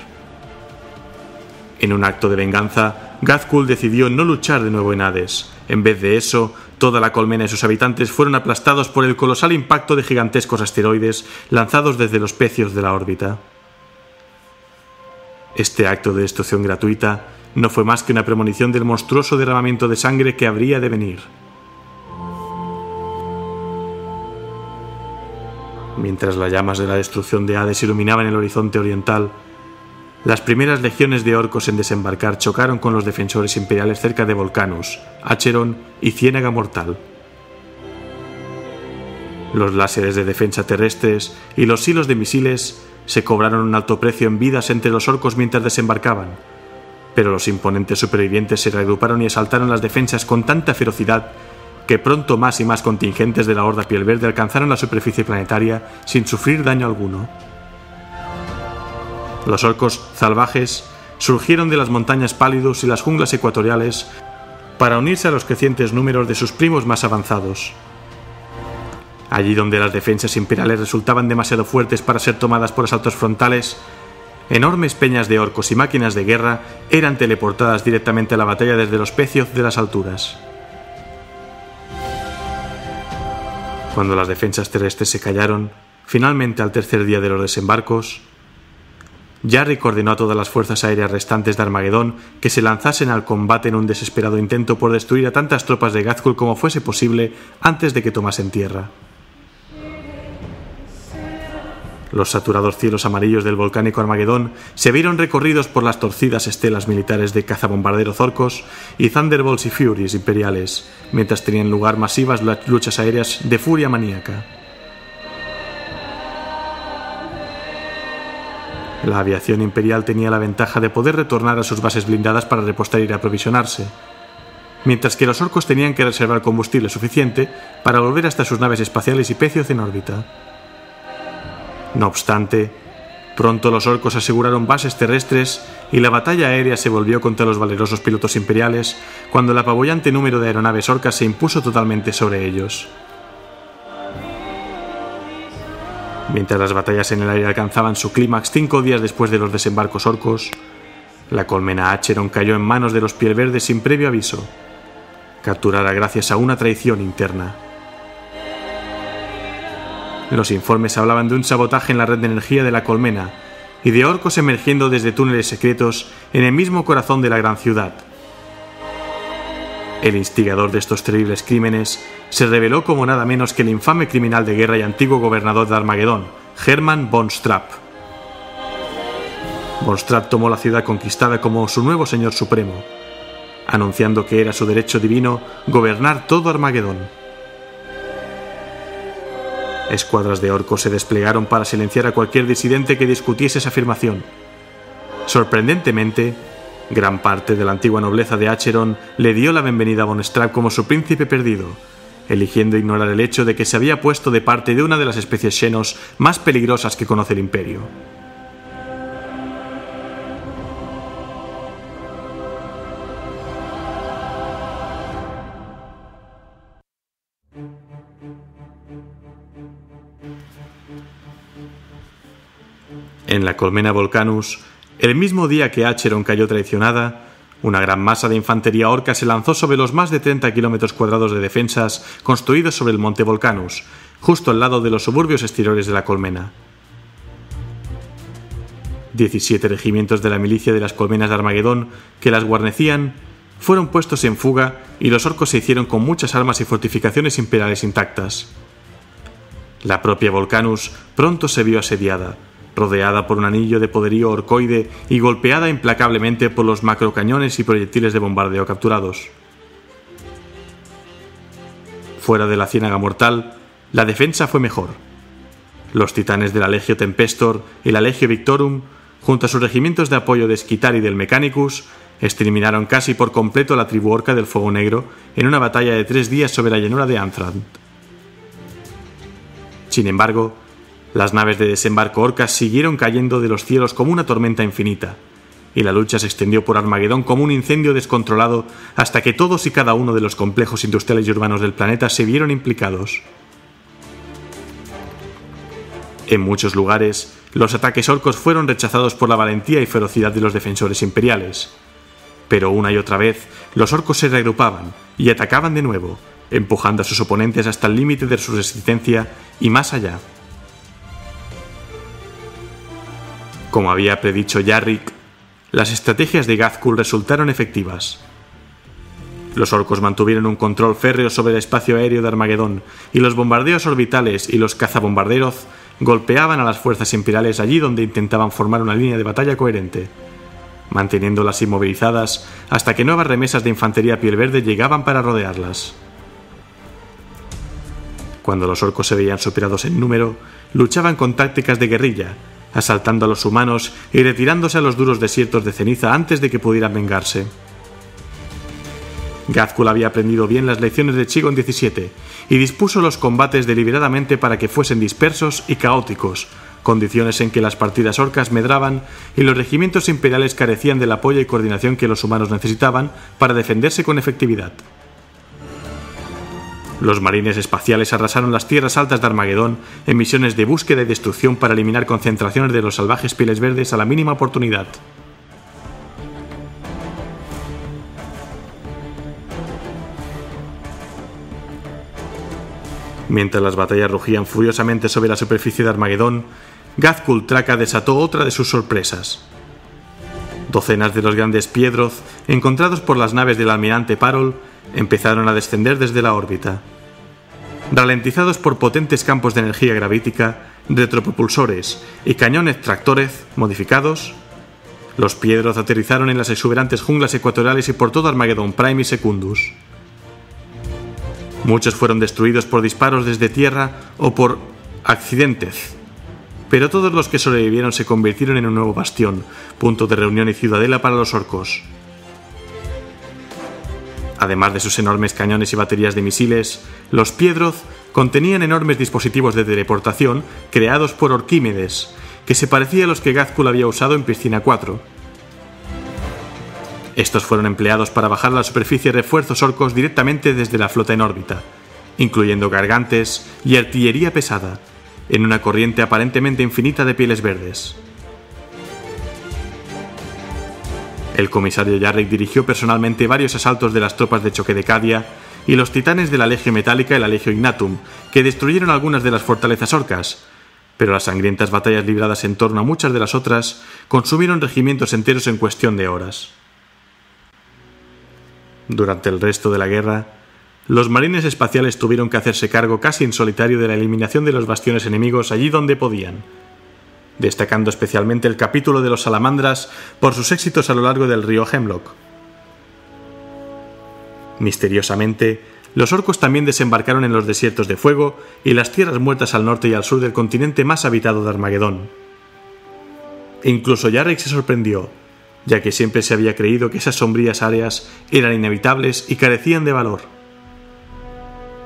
En un acto de venganza, Ghazghkull decidió no luchar de nuevo en Hades. En vez de eso, toda la colmena y sus habitantes fueron aplastados por el colosal impacto de gigantescos asteroides lanzados desde los pecios de la órbita. Este acto de destrucción gratuita no fue más que una premonición del monstruoso derramamiento de sangre que habría de venir. Mientras las llamas de la destrucción de Hades iluminaban el horizonte oriental, las primeras legiones de orcos en desembarcar chocaron con los defensores imperiales cerca de Volcanus, Acheron y Ciénaga Mortal. Los láseres de defensa terrestres y los silos de misiles se cobraron un alto precio en vidas entre los orcos mientras desembarcaban, pero los imponentes supervivientes se reagruparon y asaltaron las defensas con tanta ferocidad que pronto más y más contingentes de la Horda Piel Verde alcanzaron la superficie planetaria sin sufrir daño alguno. Los orcos salvajes surgieron de las montañas Pálidus y las junglas ecuatoriales para unirse a los crecientes números de sus primos más avanzados. Allí donde las defensas imperiales resultaban demasiado fuertes para ser tomadas por asaltos frontales, enormes peñas de orcos y máquinas de guerra eran teleportadas directamente a la batalla desde los pecios de las alturas. Cuando las defensas terrestres se callaron, finalmente al tercer día de los desembarcos, Yarrick ordenó a todas las fuerzas aéreas restantes de Armagedón que se lanzasen al combate en un desesperado intento por destruir a tantas tropas de Ghazghkull como fuese posible antes de que tomasen tierra. Los saturados cielos amarillos del volcánico Armagedón se vieron recorridos por las torcidas estelas militares de cazabombarderos orcos y Thunderbolts y Furies imperiales, mientras tenían lugar masivas luchas aéreas de furia maníaca. La aviación imperial tenía la ventaja de poder retornar a sus bases blindadas para repostar y reaprovisionarse, mientras que los orcos tenían que reservar combustible suficiente para volver hasta sus naves espaciales y pecios en órbita. No obstante, pronto los orcos aseguraron bases terrestres y la batalla aérea se volvió contra los valerosos pilotos imperiales cuando el apabullante número de aeronaves orcas se impuso totalmente sobre ellos. Mientras las batallas en el aire alcanzaban su clímax 5 días después de los desembarcos orcos, la colmena Acheron cayó en manos de los Piel Verdes sin previo aviso, capturada gracias a una traición interna. Los informes hablaban de un sabotaje en la red de energía de la colmena y de orcos emergiendo desde túneles secretos en el mismo corazón de la gran ciudad. El instigador de estos terribles crímenes se reveló como nada menos que el infame criminal de guerra y antiguo gobernador de Armagedón, Hermann von Strapp. Von Strapp tomó la ciudad conquistada como su nuevo señor supremo, anunciando que era su derecho divino gobernar todo Armagedón. Escuadras de orcos se desplegaron para silenciar a cualquier disidente que discutiese esa afirmación. Sorprendentemente, gran parte de la antigua nobleza de Acheron le dio la bienvenida a von Strapp como su príncipe perdido, eligiendo ignorar el hecho de que se había puesto de parte de una de las especies xenos más peligrosas que conoce el Imperio. En la colmena Volcanus, el mismo día que Acheron cayó traicionada, una gran masa de infantería orca se lanzó sobre los más de 30 kilómetros cuadrados de defensas construidos sobre el monte Volcanus, justo al lado de los suburbios exteriores de la colmena. 17 regimientos de la milicia de las colmenas de Armagedón que las guarnecían fueron puestos en fuga y los orcos se hicieron con muchas armas y fortificaciones imperiales intactas. La propia Volcanus pronto se vio asediada, rodeada por un anillo de poderío orcoide y golpeada implacablemente por los macrocañones y proyectiles de bombardeo capturados. fuera de la Ciénaga Mortal, la defensa fue mejor. Los titanes de la Legio Tempestor y la Legio Victorum, junto a sus regimientos de apoyo de Skitarii y del Mechanicus, exterminaron casi por completo a la tribu orca del Fuego Negro en una batalla de 3 días sobre la llanura de Anthrand. Sin embargo, las naves de desembarco orcas siguieron cayendo de los cielos como una tormenta infinita, y la lucha se extendió por Armagedón como un incendio descontrolado hasta que todos y cada uno de los complejos industriales y urbanos del planeta se vieron implicados. En muchos lugares, los ataques orcos fueron rechazados por la valentía y ferocidad de los defensores imperiales. Pero una y otra vez, los orcos se reagrupaban y atacaban de nuevo, empujando a sus oponentes hasta el límite de su resistencia y más allá. Como había predicho Yarrick, las estrategias de Ghazghkull resultaron efectivas. Los orcos mantuvieron un control férreo sobre el espacio aéreo de Armagedón, y los bombardeos orbitales y los cazabombarderos golpeaban a las fuerzas imperiales allí donde intentaban formar una línea de batalla coherente, manteniéndolas inmovilizadas hasta que nuevas remesas de infantería piel verde llegaban para rodearlas. Cuando los orcos se veían superados en número, luchaban con tácticas de guerrilla, asaltando a los humanos y retirándose a los duros desiertos de ceniza antes de que pudieran vengarse. Ghazghkull había aprendido bien las lecciones de Chigon 17 y dispuso los combates deliberadamente para que fuesen dispersos y caóticos, condiciones en que las partidas orcas medraban y los regimientos imperiales carecían del apoyo y coordinación que los humanos necesitaban para defenderse con efectividad. Los marines espaciales arrasaron las tierras altas de Armagedón en misiones de búsqueda y destrucción para eliminar concentraciones de los salvajes pieles verdes a la mínima oportunidad. Mientras las batallas rugían furiosamente sobre la superficie de Armagedón, Ghazghkull Traka desató otra de sus sorpresas. Docenas de los grandes Piedroth, encontrados por las naves del almirante Parol, empezaron a descender desde la órbita. Ralentizados por potentes campos de energía gravítica, retropropulsores y cañones tractores modificados, los Piedroth aterrizaron en las exuberantes junglas ecuatoriales y por todo Armagedón Prime y Secundus. Muchos fueron destruidos por disparos desde tierra o por accidentes, pero todos los que sobrevivieron se convirtieron en un nuevo bastión, punto de reunión y ciudadela para los orcos. Además de sus enormes cañones y baterías de misiles, los Piedroth contenían enormes dispositivos de teleportación creados por Orquímedes, que se parecían a los que Ghazghkull había usado en Piscina 4. Estos fueron empleados para bajar a la superficie refuerzos orcos directamente desde la flota en órbita, incluyendo gargantes y artillería pesada, en una corriente aparentemente infinita de pieles verdes. El comisario Yarrick dirigió personalmente varios asaltos de las tropas de choque de Cadia y los titanes de la Legio Metálica y la Legio Ignatum, que destruyeron algunas de las fortalezas orcas, pero las sangrientas batallas libradas en torno a muchas de las otras consumieron regimientos enteros en cuestión de horas. Durante el resto de la guerra, los marines espaciales tuvieron que hacerse cargo casi en solitario de la eliminación de los bastiones enemigos allí donde podían, destacando especialmente el capítulo de los salamandras por sus éxitos a lo largo del río Hemlock. Misteriosamente, los orcos también desembarcaron en los desiertos de fuego y las tierras muertas al norte y al sur del continente más habitado de Armagedón. E incluso Yarrick se sorprendió, ya que siempre se había creído que esas sombrías áreas eran inevitables y carecían de valor.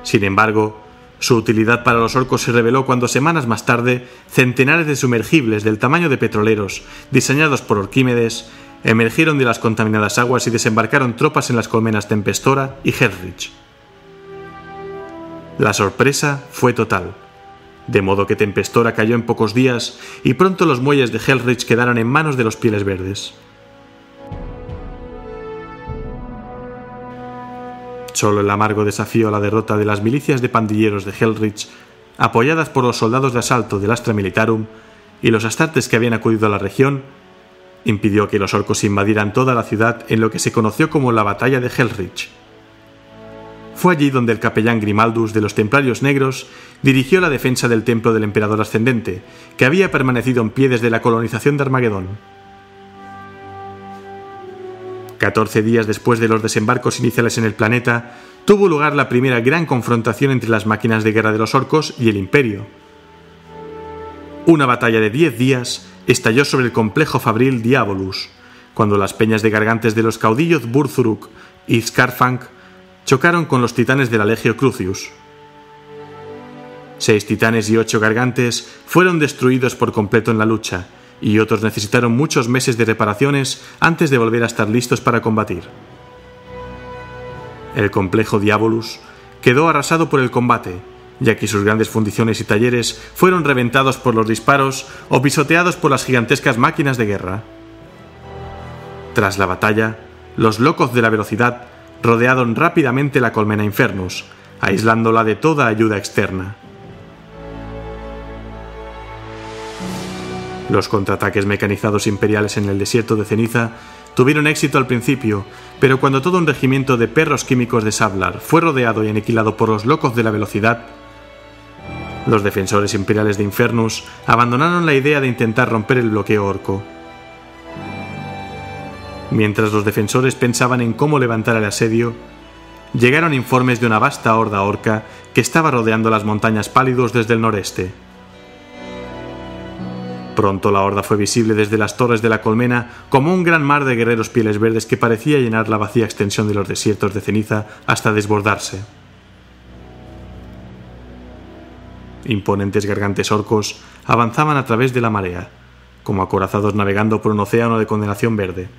Sin embargo, su utilidad para los orcos se reveló cuando semanas más tarde centenares de sumergibles del tamaño de petroleros, diseñados por Orquímedes, emergieron de las contaminadas aguas y desembarcaron tropas en las colmenas Tempestora y Hellrich. La sorpresa fue total, de modo que Tempestora cayó en pocos días y pronto los muelles de Hellrich quedaron en manos de los Pieles Verdes. Solo el amargo desafío a la derrota de las milicias de pandilleros de Hellrich, apoyadas por los soldados de asalto del Astra Militarum y los astartes que habían acudido a la región, impidió que los orcos invadieran toda la ciudad en lo que se conoció como la Batalla de Hellrich. Fue allí donde el capellán Grimaldus de los Templarios Negros dirigió la defensa del templo del Emperador Ascendente, que había permanecido en pie desde la colonización de Armagedón. 14 días después de los desembarcos iniciales en el planeta, tuvo lugar la primera gran confrontación entre las máquinas de guerra de los orcos y el Imperio. Una batalla de 10 días estalló sobre el complejo fabril Diabolus, cuando las peñas de gargantes de los caudillos Burzuruk y Skarfank chocaron con los titanes de la Legio Crucius. 6 titanes y 8 gargantes fueron destruidos por completo en la lucha, y otros necesitaron muchos meses de reparaciones antes de volver a estar listos para combatir. El complejo Diabolus quedó arrasado por el combate, ya que sus grandes fundiciones y talleres fueron reventados por los disparos o pisoteados por las gigantescas máquinas de guerra. Tras la batalla, los locos de la velocidad rodearon rápidamente la colmena Infernus, aislándola de toda ayuda externa. Los contraataques mecanizados imperiales en el desierto de ceniza tuvieron éxito al principio, pero cuando todo un regimiento de perros químicos de Sablar fue rodeado y aniquilado por los locos de la velocidad, los defensores imperiales de Infernus abandonaron la idea de intentar romper el bloqueo orco. Mientras los defensores pensaban en cómo levantar el asedio, llegaron informes de una vasta horda orca que estaba rodeando las montañas Pálidos desde el noreste. Pronto la horda fue visible desde las torres de la colmena como un gran mar de guerreros pieles verdes que parecía llenar la vacía extensión de los desiertos de ceniza hasta desbordarse. Imponentes gargantes orcos avanzaban a través de la marea, como acorazados navegando por un océano de condenación verde.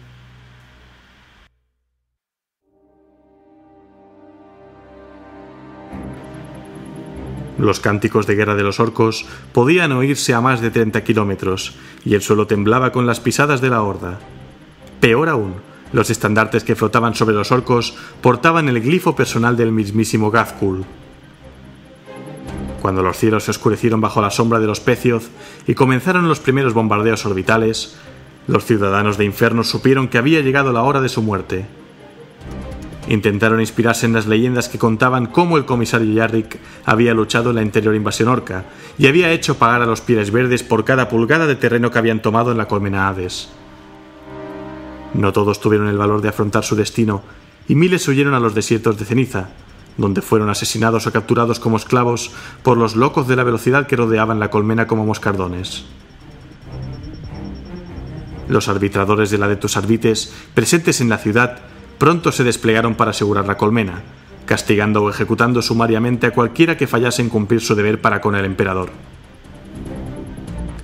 Los cánticos de guerra de los orcos podían oírse a más de 30 kilómetros, y el suelo temblaba con las pisadas de la horda. Peor aún, los estandartes que flotaban sobre los orcos portaban el glifo personal del mismísimo Ghazghkull. Cuando los cielos se oscurecieron bajo la sombra de los Pecioth y comenzaron los primeros bombardeos orbitales, los ciudadanos de Infernus supieron que había llegado la hora de su muerte. Intentaron inspirarse en las leyendas que contaban cómo el comisario Yarrick había luchado en la anterior invasión orca y había hecho pagar a los Pieles Verdes por cada pulgada de terreno que habían tomado en la colmena Hades. No todos tuvieron el valor de afrontar su destino, y miles huyeron a los desiertos de ceniza, donde fueron asesinados o capturados como esclavos por los locos de la velocidad que rodeaban la colmena como moscardones. Los arbitradores de la Adeptus Arbites, presentes en la ciudad, pronto se desplegaron para asegurar la colmena, castigando o ejecutando sumariamente a cualquiera que fallase en cumplir su deber para con el emperador.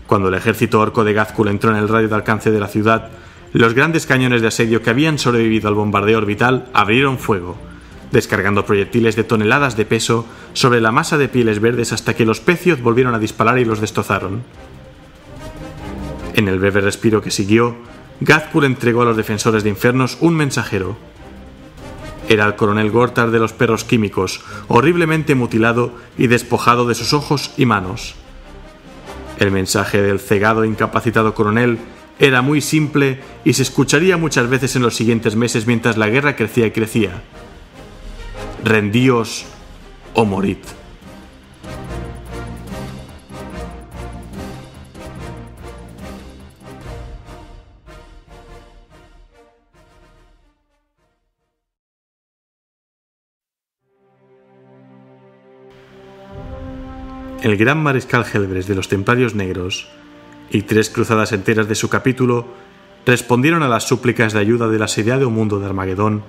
Cuando el ejército orco de Ghazghkull entró en el radio de alcance de la ciudad, los grandes cañones de asedio que habían sobrevivido al bombardeo orbital abrieron fuego, descargando proyectiles de toneladas de peso sobre la masa de pieles verdes hasta que los Pecioth volvieron a disparar y los destrozaron. En el breve respiro que siguió, Ghazghkull entregó a los defensores de Infernus un mensajero. Era el coronel Gortar de los perros químicos, horriblemente mutilado y despojado de sus ojos y manos. El mensaje del cegado e incapacitado coronel era muy simple y se escucharía muchas veces en los siguientes meses mientras la guerra crecía y crecía. Rendíos o morid. El gran mariscal Helbres de los Templarios Negros y 3 cruzadas enteras de su capítulo respondieron a las súplicas de ayuda del asediado mundo de Armagedón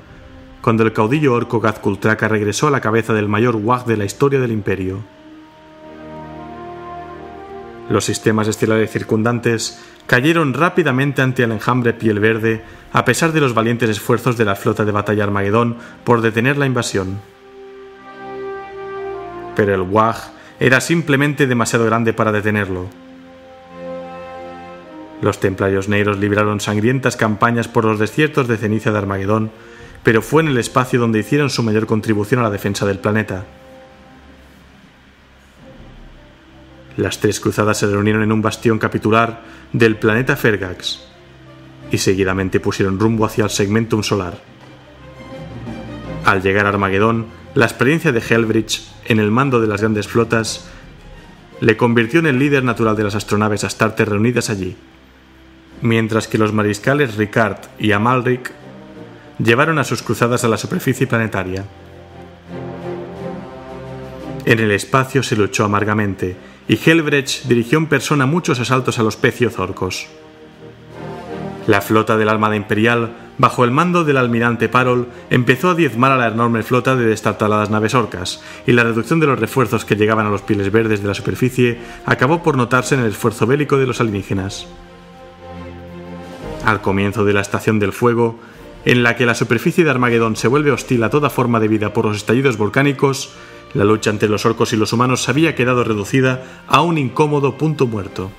cuando el caudillo orco Ghazghkull Traka regresó a la cabeza del mayor Wag de la historia del Imperio. Los sistemas estelares circundantes cayeron rápidamente ante el enjambre piel verde a pesar de los valientes esfuerzos de la flota de batalla Armagedón por detener la invasión. Pero el Wag era simplemente demasiado grande para detenerlo. Los Templarios Negros libraron sangrientas campañas por los desiertos de ceniza de Armagedón, pero fue en el espacio donde hicieron su mayor contribución a la defensa del planeta. Las 3 cruzadas se reunieron en un bastión capitular del planeta Fergax y seguidamente pusieron rumbo hacia el segmentum solar. Al llegar a Armagedón, la experiencia de Helbridge en el mando de las grandes flotas le convirtió en el líder natural de las astronaves Astarte reunidas allí, mientras que los mariscales Ricard y Amalric llevaron a sus cruzadas a la superficie planetaria. En el espacio se luchó amargamente, y Helbrecht dirigió en persona muchos asaltos a los pecios orcos. La flota de la Armada Imperial, bajo el mando del almirante Parol, empezó a diezmar a la enorme flota de destartaladas naves orcas, y la reducción de los refuerzos que llegaban a los pieles verdes de la superficie acabó por notarse en el esfuerzo bélico de los alienígenas. Al comienzo de la Estación del Fuego, en la que la superficie de Armagedón se vuelve hostil a toda forma de vida por los estallidos volcánicos, la lucha entre los orcos y los humanos había quedado reducida a un incómodo punto muerto.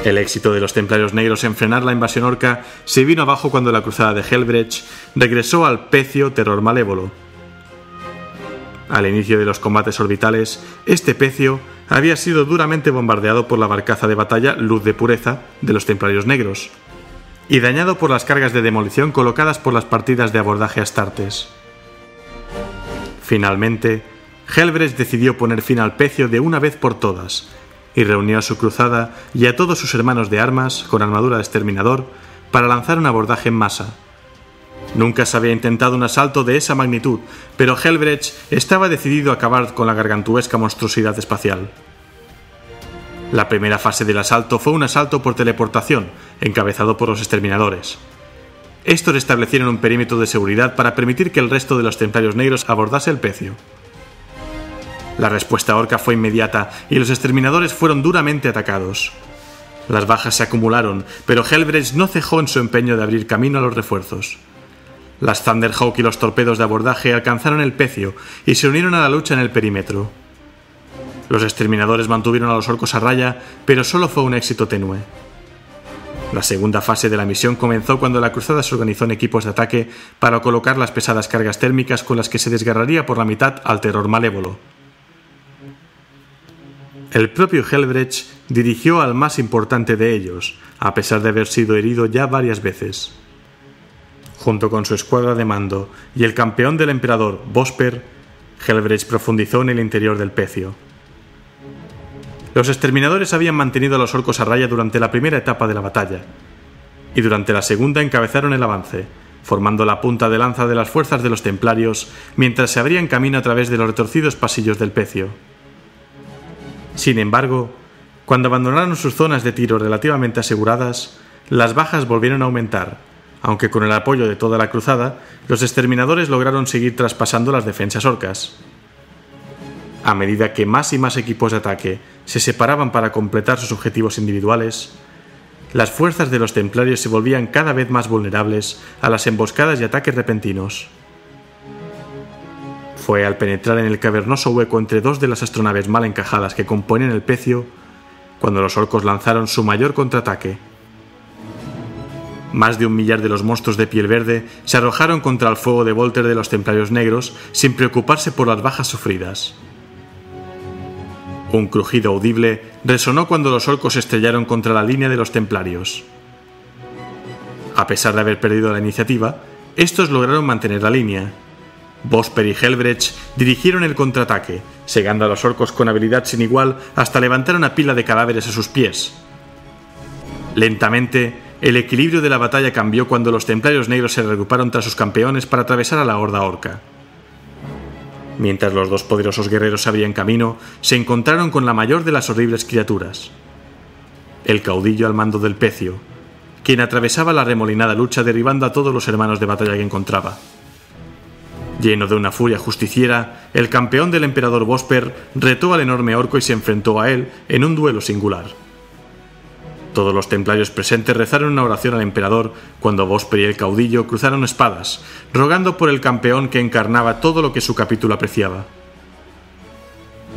El éxito de los Templarios Negros en frenar la invasión orca se vino abajo cuando la cruzada de Helbrecht regresó al pecio Terror Malévolo. Al inicio de los combates orbitales, este pecio había sido duramente bombardeado por la barcaza de batalla Luz de Pureza de los Templarios Negros y dañado por las cargas de demolición colocadas por las partidas de abordaje Astartes. Finalmente, Helbrecht decidió poner fin al pecio de una vez por todas y reunió a su cruzada y a todos sus hermanos de armas con armadura de exterminador para lanzar un abordaje en masa. Nunca se había intentado un asalto de esa magnitud, pero Helbrecht estaba decidido a acabar con la gargantuesca monstruosidad espacial. La primera fase del asalto fue un asalto por teleportación, encabezado por los exterminadores. Estos establecieron un perímetro de seguridad para permitir que el resto de los Templarios Negros abordase el pecio. La respuesta orca fue inmediata y los exterminadores fueron duramente atacados. Las bajas se acumularon, pero Helbrecht no cejó en su empeño de abrir camino a los refuerzos. Las Thunderhawk y los torpedos de abordaje alcanzaron el pecio y se unieron a la lucha en el perímetro. Los exterminadores mantuvieron a los orcos a raya, pero solo fue un éxito tenue. La segunda fase de la misión comenzó cuando la cruzada se organizó en equipos de ataque para colocar las pesadas cargas térmicas con las que se desgarraría por la mitad al Terror Malévolo. El propio Helbrecht dirigió al más importante de ellos, a pesar de haber sido herido ya varias veces. Junto con su escuadra de mando y el campeón del emperador, Vosper, Helbrecht profundizó en el interior del pecio. Los exterminadores habían mantenido a los orcos a raya durante la primera etapa de la batalla, y durante la segunda encabezaron el avance, formando la punta de lanza de las fuerzas de los templarios mientras se abrían camino a través de los retorcidos pasillos del pecio. Sin embargo, cuando abandonaron sus zonas de tiro relativamente aseguradas, las bajas volvieron a aumentar, aunque con el apoyo de toda la cruzada, los exterminadores lograron seguir traspasando las defensas orcas. A medida que más y más equipos de ataque se separaban para completar sus objetivos individuales, las fuerzas de los templarios se volvían cada vez más vulnerables a las emboscadas y ataques repentinos. Fue al penetrar en el cavernoso hueco entre dos de las astronaves mal encajadas que componían el pecio, cuando los orcos lanzaron su mayor contraataque. Más de 1 millar de los monstruos de piel verde se arrojaron contra el fuego de Volter de los Templarios Negros sin preocuparse por las bajas sufridas. Un crujido audible resonó cuando los orcos estrellaron contra la línea de los templarios. A pesar de haber perdido la iniciativa, estos lograron mantener la línea. Vosper y Helbrecht dirigieron el contraataque, segando a los orcos con habilidad sin igual hasta levantar una pila de cadáveres a sus pies. Lentamente, el equilibrio de la batalla cambió cuando los Templarios Negros se reagruparon tras sus campeones para atravesar a la horda orca. Mientras los dos poderosos guerreros se abrían camino, se encontraron con la mayor de las horribles criaturas. El caudillo al mando del pecio, quien atravesaba la remolinada lucha derribando a todos los hermanos de batalla que encontraba. Lleno de una furia justiciera, el campeón del emperador Vosper retó al enorme orco y se enfrentó a él en un duelo singular. Todos los templarios presentes rezaron una oración al emperador cuando Vosper y el caudillo cruzaron espadas, rogando por el campeón que encarnaba todo lo que su capítulo apreciaba.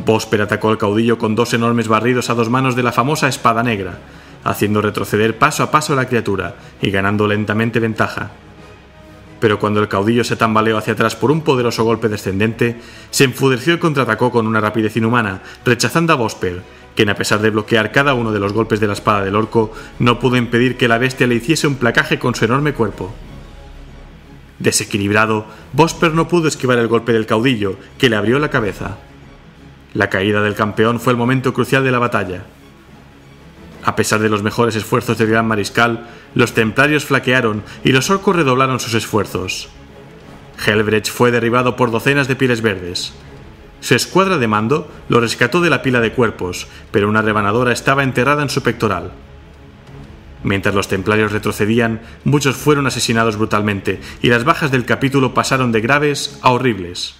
Vosper atacó al caudillo con 2 enormes barridos a 2 manos de la famosa espada negra, haciendo retroceder paso a paso a la criatura y ganando lentamente ventaja. Pero cuando el caudillo se tambaleó hacia atrás por un poderoso golpe descendente, se enfureció y contraatacó con una rapidez inhumana, rechazando a Vosper, quien a pesar de bloquear cada uno de los golpes de la espada del orco, no pudo impedir que la bestia le hiciese un placaje con su enorme cuerpo. Desequilibrado, Vosper no pudo esquivar el golpe del caudillo, que le abrió la cabeza. La caída del campeón fue el momento crucial de la batalla. A pesar de los mejores esfuerzos del gran mariscal, los templarios flaquearon y los orcos redoblaron sus esfuerzos. Helbrecht fue derribado por docenas de pieles verdes. Su escuadra de mando lo rescató de la pila de cuerpos, pero una rebanadora estaba enterrada en su pectoral. Mientras los templarios retrocedían, muchos fueron asesinados brutalmente, y las bajas del capítulo pasaron de graves a horribles.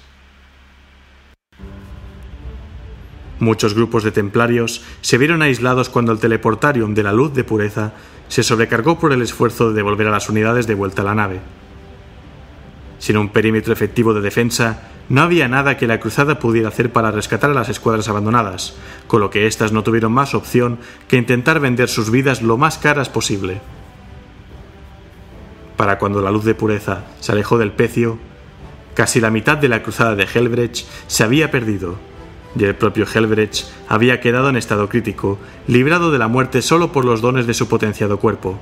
Muchos grupos de templarios se vieron aislados cuando el teleportarium de la luz de pureza se sobrecargó por el esfuerzo de devolver a las unidades de vuelta a la nave. Sin un perímetro efectivo de defensa, no había nada que la cruzada pudiera hacer para rescatar a las escuadras abandonadas, con lo que éstas no tuvieron más opción que intentar vender sus vidas lo más caras posible. Para cuando la luz de pureza se alejó del pecio, casi la mitad de la cruzada de Helbrecht se había perdido, y el propio Helbrecht había quedado en estado crítico, librado de la muerte solo por los dones de su potenciado cuerpo.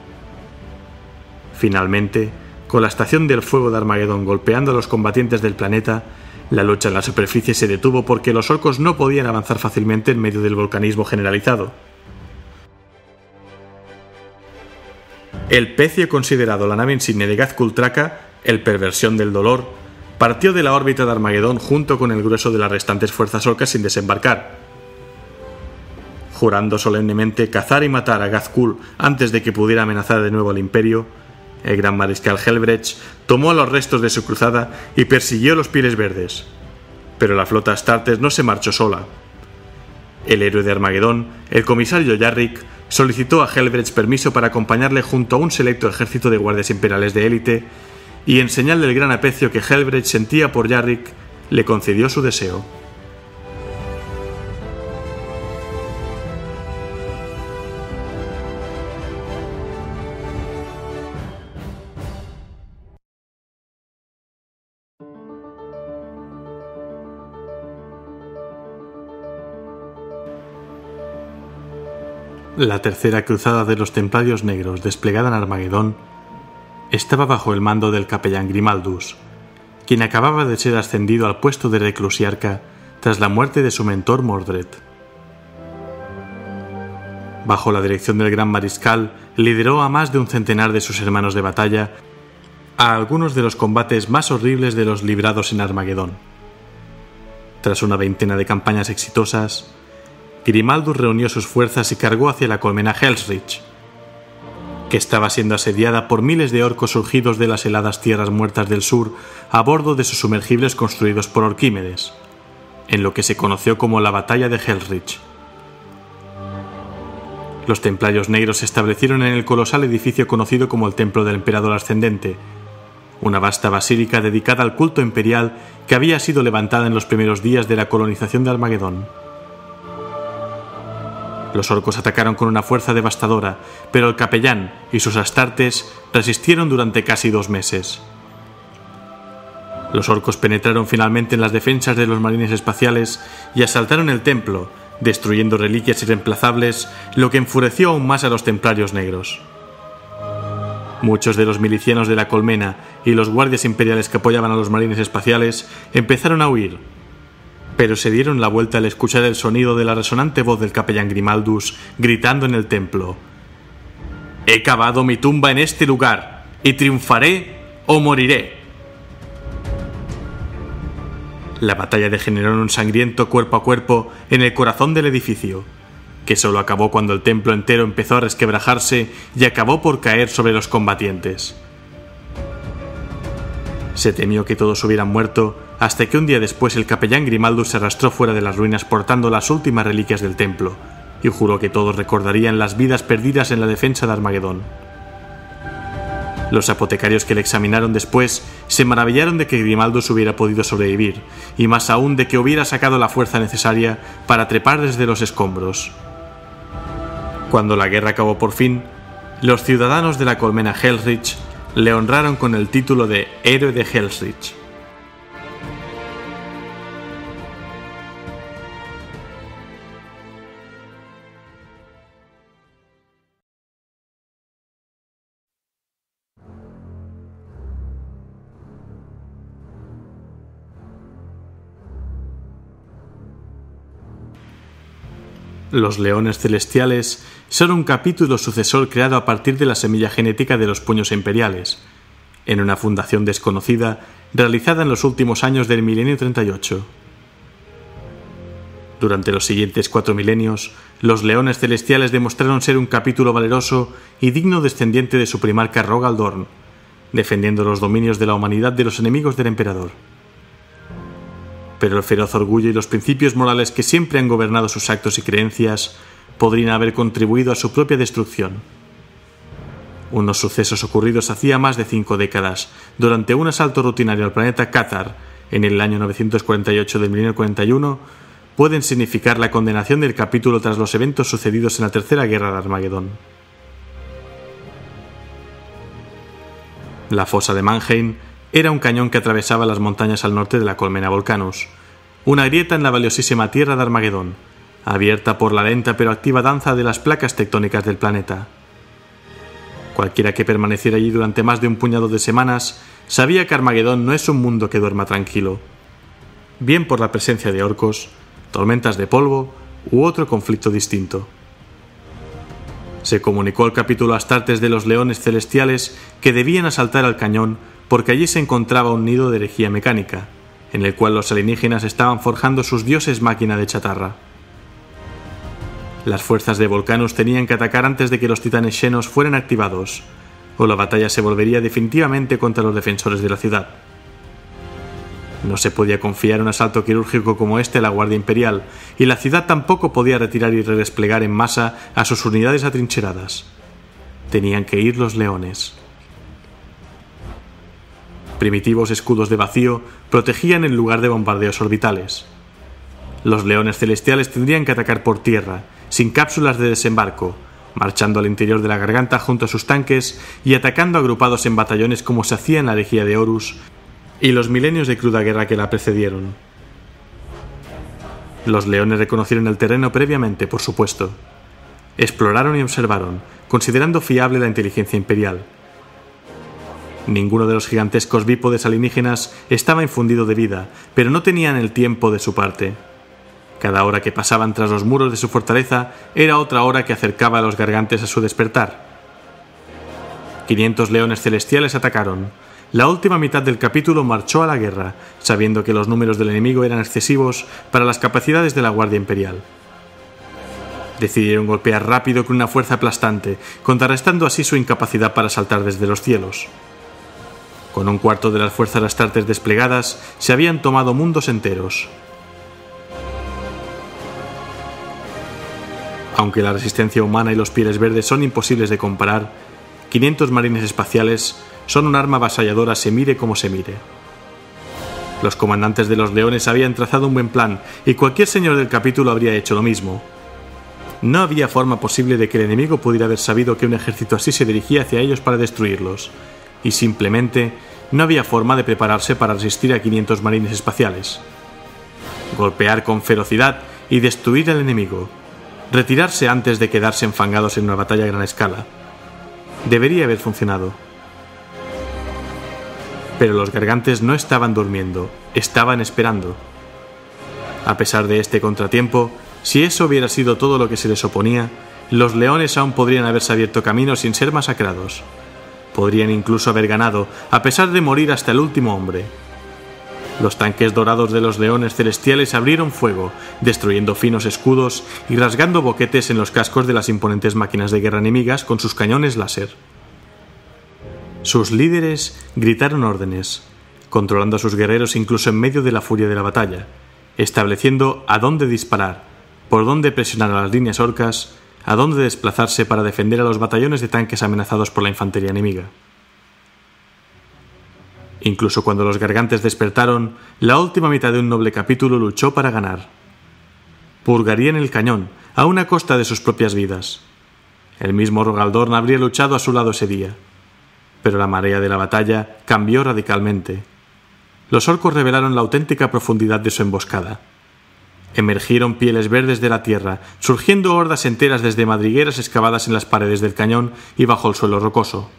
Finalmente, con la estación del fuego de Armagedón golpeando a los combatientes del planeta, la lucha en la superficie se detuvo porque los orcos no podían avanzar fácilmente en medio del volcanismo generalizado. El pecio considerado la nave insignia de Gazkul Traka, el Perversión del Dolor, partió de la órbita de Armagedón junto con el grueso de las restantes fuerzas orcas sin desembarcar. Jurando solemnemente cazar y matar a Gazkul antes de que pudiera amenazar de nuevo al Imperio, el gran mariscal Helbrecht tomó los restos de su cruzada y persiguió a los Pieles Verdes. Pero la flota Astartes no se marchó sola. El héroe de Armagedón, el comisario Yarrick, solicitó a Helbrecht permiso para acompañarle junto a un selecto ejército de guardias imperiales de élite, y en señal del gran aprecio que Helbrecht sentía por Yarrick, le concedió su deseo. La tercera cruzada de los Templarios Negros desplegada en Armagedón estaba bajo el mando del capellán Grimaldus, quien acababa de ser ascendido al puesto de reclusiarca tras la muerte de su mentor Mordred. Bajo la dirección del gran mariscal, lideró a más de un centenar de sus hermanos de batalla a algunos de los combates más horribles de los librados en Armagedón. Tras una veintena de campañas exitosas, Grimaldus reunió sus fuerzas y cargó hacia la colmena Helsrich, que estaba siendo asediada por miles de orcos surgidos de las heladas tierras muertas del sur a bordo de sus sumergibles construidos por Orquímedes, en lo que se conoció como la Batalla de Helsrich. Los templarios negros se establecieron en el colosal edificio conocido como el Templo del Emperador Ascendente, una vasta basílica dedicada al culto imperial que había sido levantada en los primeros días de la colonización de Armagedón. Los orcos atacaron con una fuerza devastadora, pero el capellán y sus astartes resistieron durante casi 2 meses. Los orcos penetraron finalmente en las defensas de los marines espaciales y asaltaron el templo, destruyendo reliquias irreemplazables, lo que enfureció aún más a los templarios negros. Muchos de los milicianos de la colmena y los guardias imperiales que apoyaban a los marines espaciales empezaron a huir, pero se dieron la vuelta al escuchar el sonido de la resonante voz del capellán Grimaldus gritando en el templo: «He cavado mi tumba en este lugar, y triunfaré o moriré». La batalla degeneró en un sangriento cuerpo a cuerpo en el corazón del edificio, que solo acabó cuando el templo entero empezó a resquebrajarse y acabó por caer sobre los combatientes. Se temió que todos hubieran muerto, hasta que un día después el capellán Grimaldus se arrastró fuera de las ruinas portando las últimas reliquias del templo, y juró que todos recordarían las vidas perdidas en la defensa de Armagedón. Los apotecarios que le examinaron después se maravillaron de que Grimaldus hubiera podido sobrevivir, y más aún de que hubiera sacado la fuerza necesaria para trepar desde los escombros. Cuando la guerra acabó por fin, los ciudadanos de la colmena Helsrich le honraron con el título de Héroe de Helsrich. Los leones celestiales son un capítulo sucesor creado a partir de la semilla genética de los puños imperiales, en una fundación desconocida realizada en los últimos años del milenio 38. Durante los siguientes 4 milenios, los leones celestiales demostraron ser un capítulo valeroso y digno descendiente de su primarca Rogal Dorn, defendiendo los dominios de la humanidad de los enemigos del emperador. Pero el feroz orgullo y los principios morales que siempre han gobernado sus actos y creencias podrían haber contribuido a su propia destrucción. Unos sucesos ocurridos hacía más de 5 décadas, durante un asalto rutinario al planeta Cathar, en el año 948 del milenio 41, pueden significar la condenación del capítulo tras los eventos sucedidos en la Tercera Guerra de Armagedón. La fosa de Mannheim era un cañón que atravesaba las montañas al norte de la colmena Volcanus, una grieta en la valiosísima tierra de Armagedón, abierta por la lenta pero activa danza de las placas tectónicas del planeta. Cualquiera que permaneciera allí durante más de un puñado de semanas sabía que Armagedón no es un mundo que duerma tranquilo, bien por la presencia de orcos, tormentas de polvo u otro conflicto distinto. Se comunicó al capítulo Astartes de los Leones Celestiales que debían asaltar al cañón porque allí se encontraba un nido de herejía mecánica, en el cual los alienígenas estaban forjando sus dioses máquina de chatarra. Las fuerzas de Volcanus tenían que atacar antes de que los titanes xenos fueran activados, o la batalla se volvería definitivamente contra los defensores de la ciudad. No se podía confiar un asalto quirúrgico como este a la Guardia Imperial, y la ciudad tampoco podía retirar y redesplegar en masa a sus unidades atrincheradas. Tenían que ir los leones. Primitivos escudos de vacío protegían el lugar de bombardeos orbitales. Los leones celestiales tendrían que atacar por tierra, sin cápsulas de desembarco, marchando al interior de la garganta junto a sus tanques y atacando agrupados en batallones como se hacía en la herejía de Horus y los milenios de cruda guerra que la precedieron. Los leones reconocieron el terreno previamente, por supuesto. Exploraron y observaron, considerando fiable la inteligencia imperial. Ninguno de los gigantescos bípodes alienígenas estaba infundido de vida, pero no tenían el tiempo de su parte. Cada hora que pasaban tras los muros de su fortaleza era otra hora que acercaba a los gargantes a su despertar. 500 leones celestiales atacaron. La última mitad del capítulo marchó a la guerra, sabiendo que los números del enemigo eran excesivos para las capacidades de la Guardia Imperial. Decidieron golpear rápido con una fuerza aplastante, contrarrestando así su incapacidad para saltar desde los cielos. Con un cuarto de las fuerzas astartes desplegadas, se habían tomado mundos enteros. Aunque la resistencia humana y los pieles verdes son imposibles de comparar, 500 marines espaciales son un arma avasalladora se mire como se mire. Los comandantes de los leones habían trazado un buen plan y cualquier señor del capítulo habría hecho lo mismo. No había forma posible de que el enemigo pudiera haber sabido que un ejército así se dirigía hacia ellos para destruirlos, y simplemente no había forma de prepararse para resistir a 500 marines espaciales. Golpear con ferocidad y destruir al enemigo. Retirarse antes de quedarse enfangados en una batalla a gran escala. Debería haber funcionado. Pero los gargantes no estaban durmiendo, estaban esperando. A pesar de este contratiempo, si eso hubiera sido todo lo que se les oponía, los leones aún podrían haberse abierto camino sin ser masacrados. Podrían incluso haber ganado, a pesar de morir hasta el último hombre. Los tanques dorados de los leones celestiales abrieron fuego, destruyendo finos escudos y rasgando boquetes en los cascos de las imponentes máquinas de guerra enemigas con sus cañones láser. Sus líderes gritaron órdenes, controlando a sus guerreros incluso en medio de la furia de la batalla, estableciendo a dónde disparar, por dónde presionar a las líneas orcas, a dónde desplazarse para defender a los batallones de tanques amenazados por la infantería enemiga. Incluso cuando los gargantes despertaron, la última mitad de un noble capítulo luchó para ganar. Purgarían el cañón, a una costa de sus propias vidas. El mismo Rogal Dorn habría luchado a su lado ese día. Pero la marea de la batalla cambió radicalmente. Los orcos revelaron la auténtica profundidad de su emboscada. Emergieron pieles verdes de la tierra, surgiendo hordas enteras desde madrigueras excavadas en las paredes del cañón y bajo el suelo rocoso.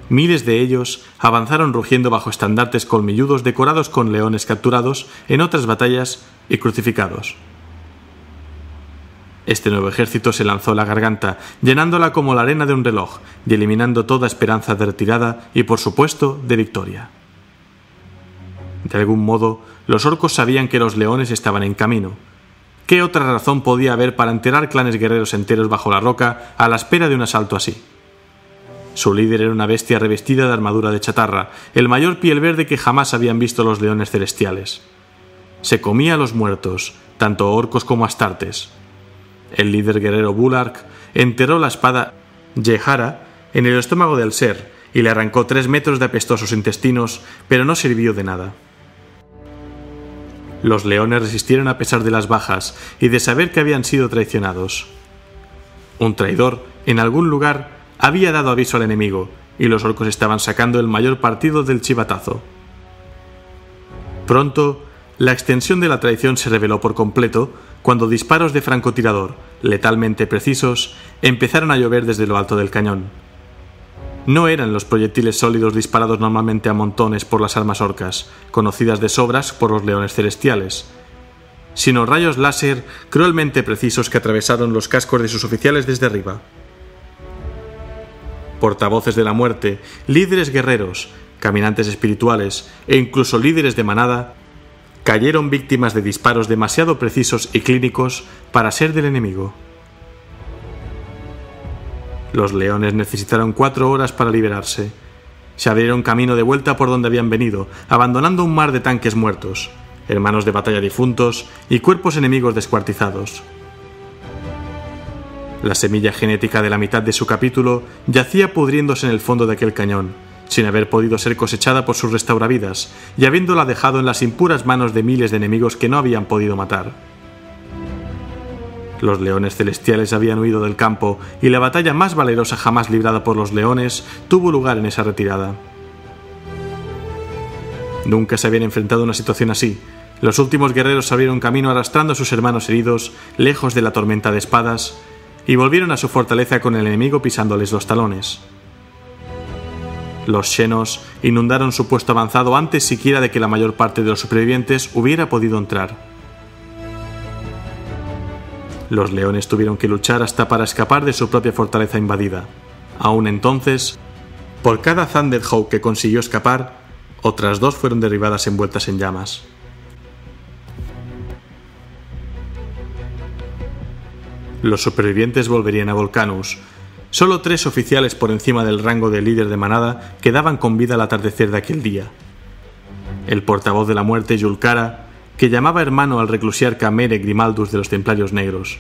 Miles de ellos avanzaron rugiendo bajo estandartes colmilludos decorados con leones capturados en otras batallas y crucificados. Este nuevo ejército se lanzó a la garganta, llenándola como la arena de un reloj y eliminando toda esperanza de retirada y, por supuesto, de victoria. De algún modo, los orcos sabían que los leones estaban en camino. ¿Qué otra razón podía haber para enterrar clanes guerreros enteros bajo la roca a la espera de un asalto así? Su líder era una bestia revestida de armadura de chatarra, el mayor piel verde que jamás habían visto los leones celestiales. Se comía a los muertos, tanto orcos como astartes. El líder guerrero Bulark enterró la espada Yehara en el estómago del ser y le arrancó 3 metros de apestosos intestinos, pero no sirvió de nada. Los leones resistieron a pesar de las bajas y de saber que habían sido traicionados. Un traidor, en algún lugar, había dado aviso al enemigo, y los orcos estaban sacando el mayor partido del chivatazo. Pronto, la extensión de la traición se reveló por completo cuando disparos de francotirador, letalmente precisos, empezaron a llover desde lo alto del cañón. No eran los proyectiles sólidos disparados normalmente a montones por las armas orcas, conocidas de sobras por los leones celestiales, sino rayos láser cruelmente precisos que atravesaron los cascos de sus oficiales desde arriba. Portavoces de la muerte, líderes guerreros, caminantes espirituales e incluso líderes de manada cayeron víctimas de disparos demasiado precisos y clínicos para ser del enemigo. Los leones necesitaron 4 horas para liberarse. Se abrieron camino de vuelta por donde habían venido, abandonando un mar de tanques muertos, hermanos de batalla difuntos y cuerpos enemigos descuartizados. La semilla genética de la mitad de su capítulo yacía pudriéndose en el fondo de aquel cañón, sin haber podido ser cosechada por sus restauravidas y habiéndola dejado en las impuras manos de miles de enemigos que no habían podido matar. Los leones celestiales habían huido del campo y la batalla más valerosa jamás librada por los leones tuvo lugar en esa retirada. Nunca se habían enfrentado a una situación así. Los últimos guerreros abrieron camino arrastrando a sus hermanos heridos, lejos de la tormenta de espadas, y volvieron a su fortaleza con el enemigo pisándoles los talones. Los Xenos inundaron su puesto avanzado antes siquiera de que la mayor parte de los supervivientes hubiera podido entrar. Los leones tuvieron que luchar hasta para escapar de su propia fortaleza invadida. Aún entonces, por cada Thunderhawk que consiguió escapar, otras 2 fueron derribadas envueltas en llamas. Los supervivientes volverían a Volcanus. Solo 3 oficiales por encima del rango de líder de manada quedaban con vida al atardecer de aquel día. El portavoz de la muerte, Yulkara, que llamaba hermano al reclusiarca Mere Grimaldus de los Templarios Negros.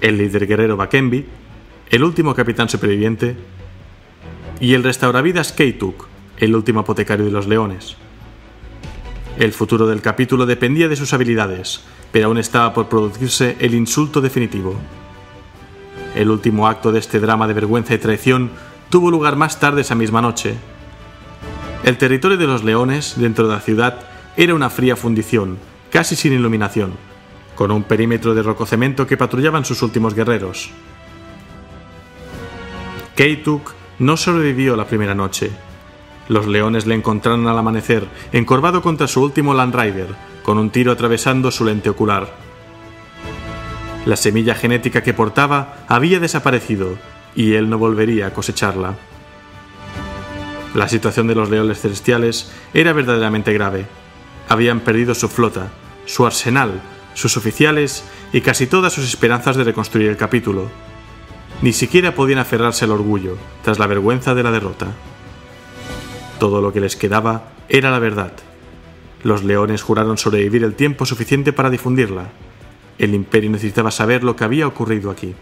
El líder guerrero Bakembi, el último capitán superviviente, y el restauravidas Keituk, el último apotecario de los leones. El futuro del capítulo dependía de sus habilidades, pero aún estaba por producirse el insulto definitivo. El último acto de este drama de vergüenza y traición tuvo lugar más tarde esa misma noche. El territorio de los leones, dentro de la ciudad, era una fría fundición, casi sin iluminación, con un perímetro de rococemento que patrullaban sus últimos guerreros. Keituk no sobrevivió la primera noche. Los leones le encontraron al amanecer, encorvado contra su último Landrider, con un tiro atravesando su lente ocular. La semilla genética que portaba había desaparecido, y él no volvería a cosecharla. La situación de los leones celestiales era verdaderamente grave. Habían perdido su flota, su arsenal, sus oficiales y casi todas sus esperanzas de reconstruir el capítulo. Ni siquiera podían aferrarse al orgullo, tras la vergüenza de la derrota. Todo lo que les quedaba era la verdad. Los leones juraron sobrevivir el tiempo suficiente para difundirla. El imperio necesitaba saber lo que había ocurrido aquí.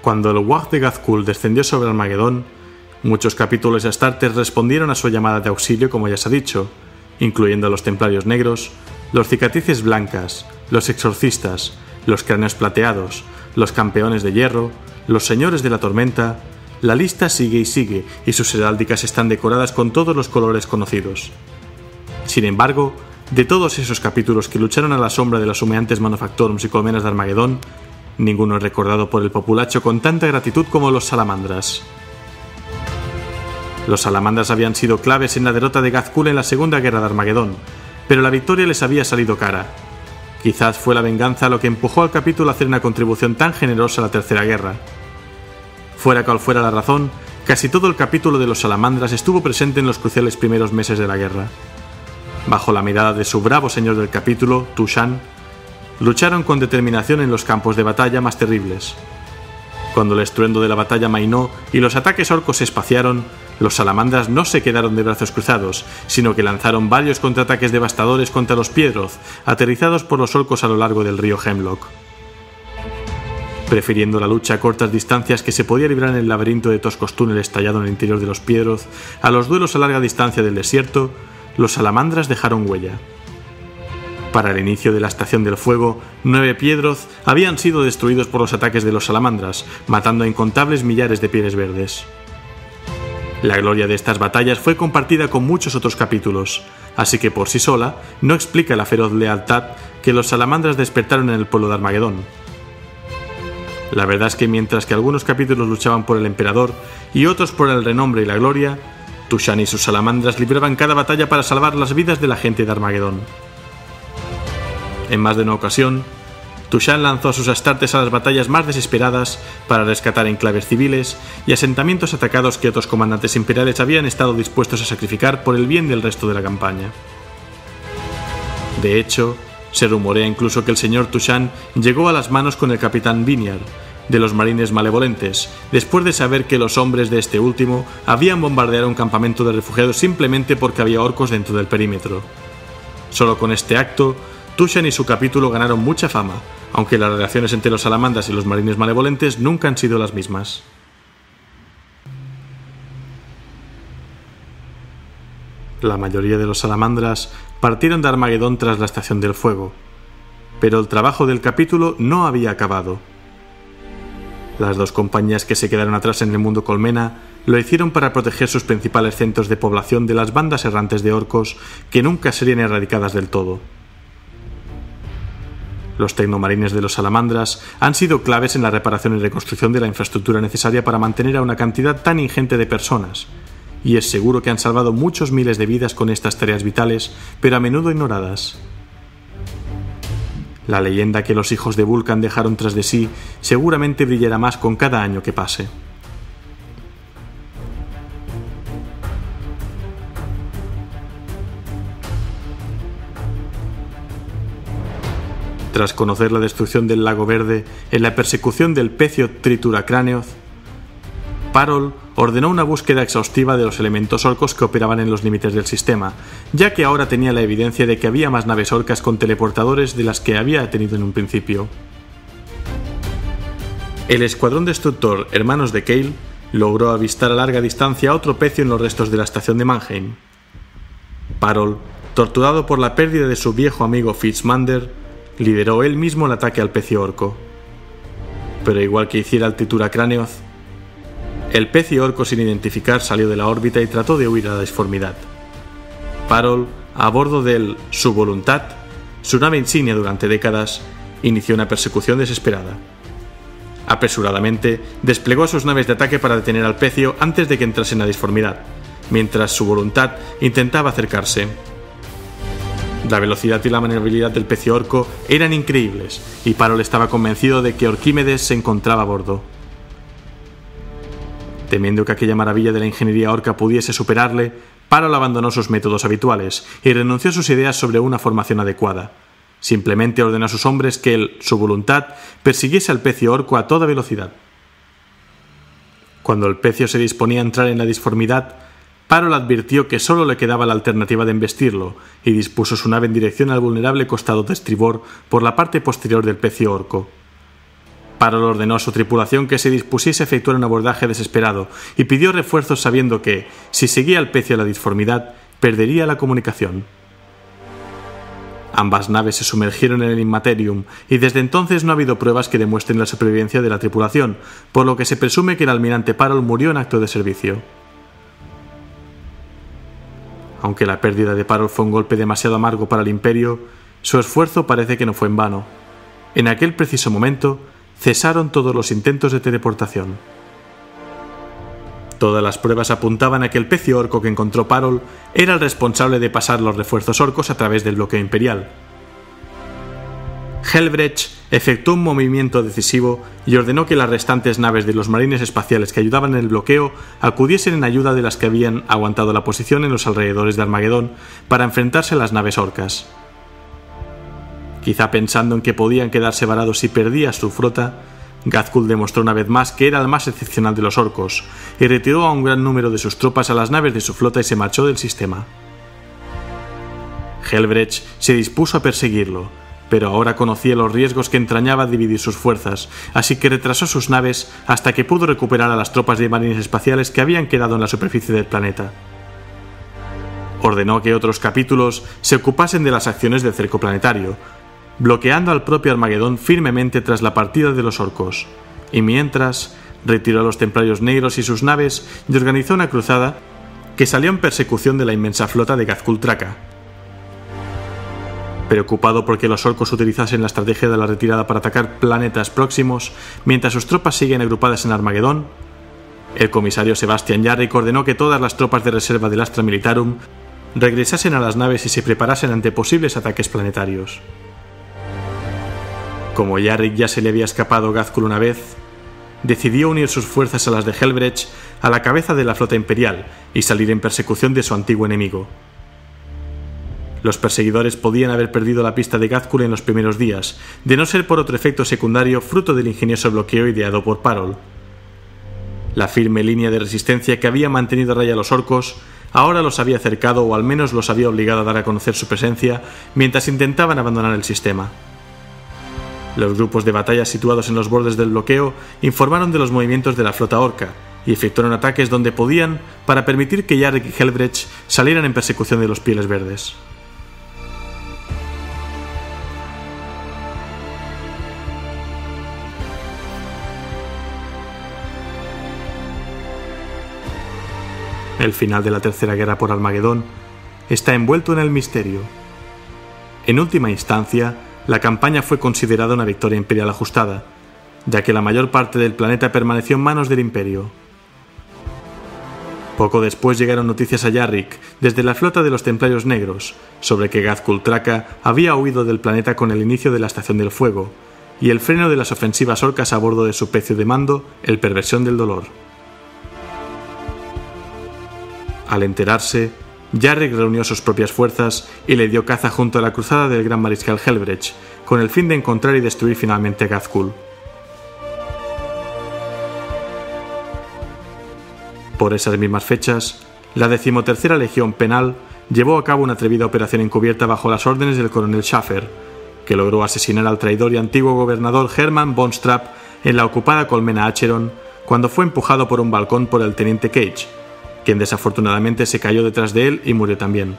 Cuando el Wag de Gazkul descendió sobre Armagedón, muchos capítulos de Astartes respondieron a su llamada de auxilio, como ya se ha dicho, incluyendo a los Templarios Negros, los Cicatrices Blancas, los Exorcistas, los Cráneos Plateados, los Campeones de Hierro, los Señores de la Tormenta. La lista sigue y sus heráldicas están decoradas con todos los colores conocidos. Sin embargo, de todos esos capítulos que lucharon a la sombra de las humeantes Manufactorums y colmenas de Armagedón, ninguno es recordado por el populacho con tanta gratitud como los salamandras. Los salamandras habían sido claves en la derrota de Gazkul en la Segunda Guerra de Armagedón, pero la victoria les había salido cara. Quizás fue la venganza lo que empujó al capítulo a hacer una contribución tan generosa a la Tercera Guerra. Fuera cual fuera la razón, casi todo el capítulo de los salamandras estuvo presente en los cruciales primeros meses de la guerra. Bajo la mirada de su bravo señor del capítulo, Tushan, lucharon con determinación en los campos de batalla más terribles. Cuando el estruendo de la batalla mainó y los ataques orcos se espaciaron, los salamandras no se quedaron de brazos cruzados, sino que lanzaron varios contraataques devastadores contra los Piedroth, aterrizados por los orcos a lo largo del río Hemlock. Prefiriendo la lucha a cortas distancias que se podía librar en el laberinto de toscos túneles tallado en el interior de los Piedroth a los duelos a larga distancia del desierto, los salamandras dejaron huella. Para el inicio de la Estación del Fuego, 9 Piedroth habían sido destruidos por los ataques de los salamandras, matando a incontables millares de pieles verdes. La gloria de estas batallas fue compartida con muchos otros capítulos, así que por sí sola no explica la feroz lealtad que los salamandras despertaron en el pueblo de Armagedón. La verdad es que mientras que algunos capítulos luchaban por el emperador y otros por el renombre y la gloria, Tushan y sus salamandras libraban cada batalla para salvar las vidas de la gente de Armagedón. En más de una ocasión, Tushan lanzó a sus astartes a las batallas más desesperadas para rescatar enclaves civiles y asentamientos atacados que otros comandantes imperiales habían estado dispuestos a sacrificar por el bien del resto de la campaña. De hecho, se rumorea incluso que el señor Tushan llegó a las manos con el capitán Vineyard, de los marines malevolentes, después de saber que los hombres de este último habían bombardeado un campamento de refugiados simplemente porque había orcos dentro del perímetro. Solo con este acto, Tushan y su capítulo ganaron mucha fama, aunque las relaciones entre los salamandras y los marines malevolentes nunca han sido las mismas. La mayoría de los salamandras partieron de Armagedón tras la Estación del Fuego, pero el trabajo del capítulo no había acabado. Las dos compañías que se quedaron atrás en el mundo colmena lo hicieron para proteger sus principales centros de población de las bandas errantes de orcos que nunca serían erradicadas del todo. Los tecnomarines de los salamandras han sido claves en la reparación y reconstrucción de la infraestructura necesaria para mantener a una cantidad tan ingente de personas, y es seguro que han salvado muchos miles de vidas con estas tareas vitales, pero a menudo ignoradas. La leyenda que los hijos de Vulcan dejaron tras de sí seguramente brillará más con cada año que pase. Tras conocer la destrucción del Lago Verde en la persecución del pecio Trituracráneos, Parol ordenó una búsqueda exhaustiva de los elementos orcos que operaban en los límites del sistema, ya que ahora tenía la evidencia de que había más naves orcas con teleportadores de las que había tenido en un principio. El escuadrón destructor Hermanos de Kael logró avistar a larga distancia otro pecio en los restos de la estación de Mannheim. Parol, torturado por la pérdida de su viejo amigo Fitzmander, lideró él mismo el ataque al pecio orco. Pero igual que hiciera el Trituracráneos, el pecio orco sin identificar salió de la órbita y trató de huir a la disformidad. Parol, a bordo del Su Voluntad, su nave insignia durante décadas, inició una persecución desesperada. Apresuradamente, desplegó sus naves de ataque para detener al pecio antes de que entrase en la disformidad, mientras Su Voluntad intentaba acercarse. La velocidad y la maniobrabilidad del pecio orco eran increíbles, y Parol estaba convencido de que Orquímedes se encontraba a bordo. Temiendo que aquella maravilla de la ingeniería orca pudiese superarle, Parol abandonó sus métodos habituales y renunció a sus ideas sobre una formación adecuada. Simplemente ordenó a sus hombres que Su Voluntad persiguiese al pecio orco a toda velocidad. Cuando el pecio se disponía a entrar en la disformidad, Parol advirtió que solo le quedaba la alternativa de embestirlo y dispuso su nave en dirección al vulnerable costado de estribor por la parte posterior del pecio orco. Parol ordenó a su tripulación que se dispusiese a efectuar un abordaje desesperado y pidió refuerzos sabiendo que, si seguía al pecio a la disformidad, perdería la comunicación. Ambas naves se sumergieron en el Immaterium y desde entonces no ha habido pruebas que demuestren la supervivencia de la tripulación, por lo que se presume que el almirante Parol murió en acto de servicio. Aunque la pérdida de Parol fue un golpe demasiado amargo para el Imperio, su esfuerzo parece que no fue en vano. En aquel preciso momento, cesaron todos los intentos de teleportación. Todas las pruebas apuntaban a que el pecio orco que encontró Parol era el responsable de pasar los refuerzos orcos a través del bloqueo imperial. Helbrecht efectuó un movimiento decisivo y ordenó que las restantes naves de los marines espaciales que ayudaban en el bloqueo acudiesen en ayuda de las que habían aguantado la posición en los alrededores de Armagedón para enfrentarse a las naves orcas. Quizá pensando en que podían quedarse varados si perdía su flota, Ghazghkull demostró una vez más que era el más excepcional de los orcos y retiró a un gran número de sus tropas a las naves de su flota y se marchó del sistema. Helbrecht se dispuso a perseguirlo, pero ahora conocía los riesgos que entrañaba dividir sus fuerzas, así que retrasó sus naves hasta que pudo recuperar a las tropas de marines espaciales que habían quedado en la superficie del planeta. Ordenó que otros capítulos se ocupasen de las acciones del cerco planetario, bloqueando al propio Armagedón firmemente tras la partida de los orcos, y mientras retiró a los templarios negros y sus naves y organizó una cruzada que salió en persecución de la inmensa flota de Ghazghkull Traka. Preocupado por que los orcos utilizasen la estrategia de la retirada para atacar planetas próximos mientras sus tropas siguen agrupadas en Armagedón, el comisario Sebastian Yarrick ordenó que todas las tropas de reserva del Astra Militarum regresasen a las naves y se preparasen ante posibles ataques planetarios. Como Yarrick ya se le había escapado Ghazghkull una vez, decidió unir sus fuerzas a las de Helbrecht a la cabeza de la flota imperial y salir en persecución de su antiguo enemigo. Los perseguidores podían haber perdido la pista de Ghazghkull en los primeros días, de no ser por otro efecto secundario fruto del ingenioso bloqueo ideado por Parol. La firme línea de resistencia que había mantenido a raya a los orcos ahora los había acercado o al menos los había obligado a dar a conocer su presencia mientras intentaban abandonar el sistema. Los grupos de batalla situados en los bordes del bloqueo informaron de los movimientos de la flota orca y efectuaron ataques donde podían para permitir que Yarrick y Helbrecht salieran en persecución de los Pieles Verdes. El final de la Tercera Guerra por Armagedón está envuelto en el misterio. En última instancia, la campaña fue considerada una victoria imperial ajustada, ya que la mayor parte del planeta permaneció en manos del Imperio. Poco después llegaron noticias a Yarrick, desde la flota de los Templarios Negros, sobre que Ghazghkull Traka había huido del planeta con el inicio de la Estación del Fuego, y el freno de las ofensivas orcas a bordo de su pecio de mando, el Perversión del Dolor. Al enterarse, Yarrick reunió sus propias fuerzas y le dio caza junto a la cruzada del gran mariscal Helbrecht, con el fin de encontrar y destruir finalmente Ghazghkull. Por esas mismas fechas, la 13ª Legión Penal llevó a cabo una atrevida operación encubierta bajo las órdenes del coronel Schaffer, que logró asesinar al traidor y antiguo gobernador Hermann von Strapp en la ocupada colmena Acheron cuando fue empujado por un balcón por el teniente Cage, quien desafortunadamente se cayó detrás de él y murió también.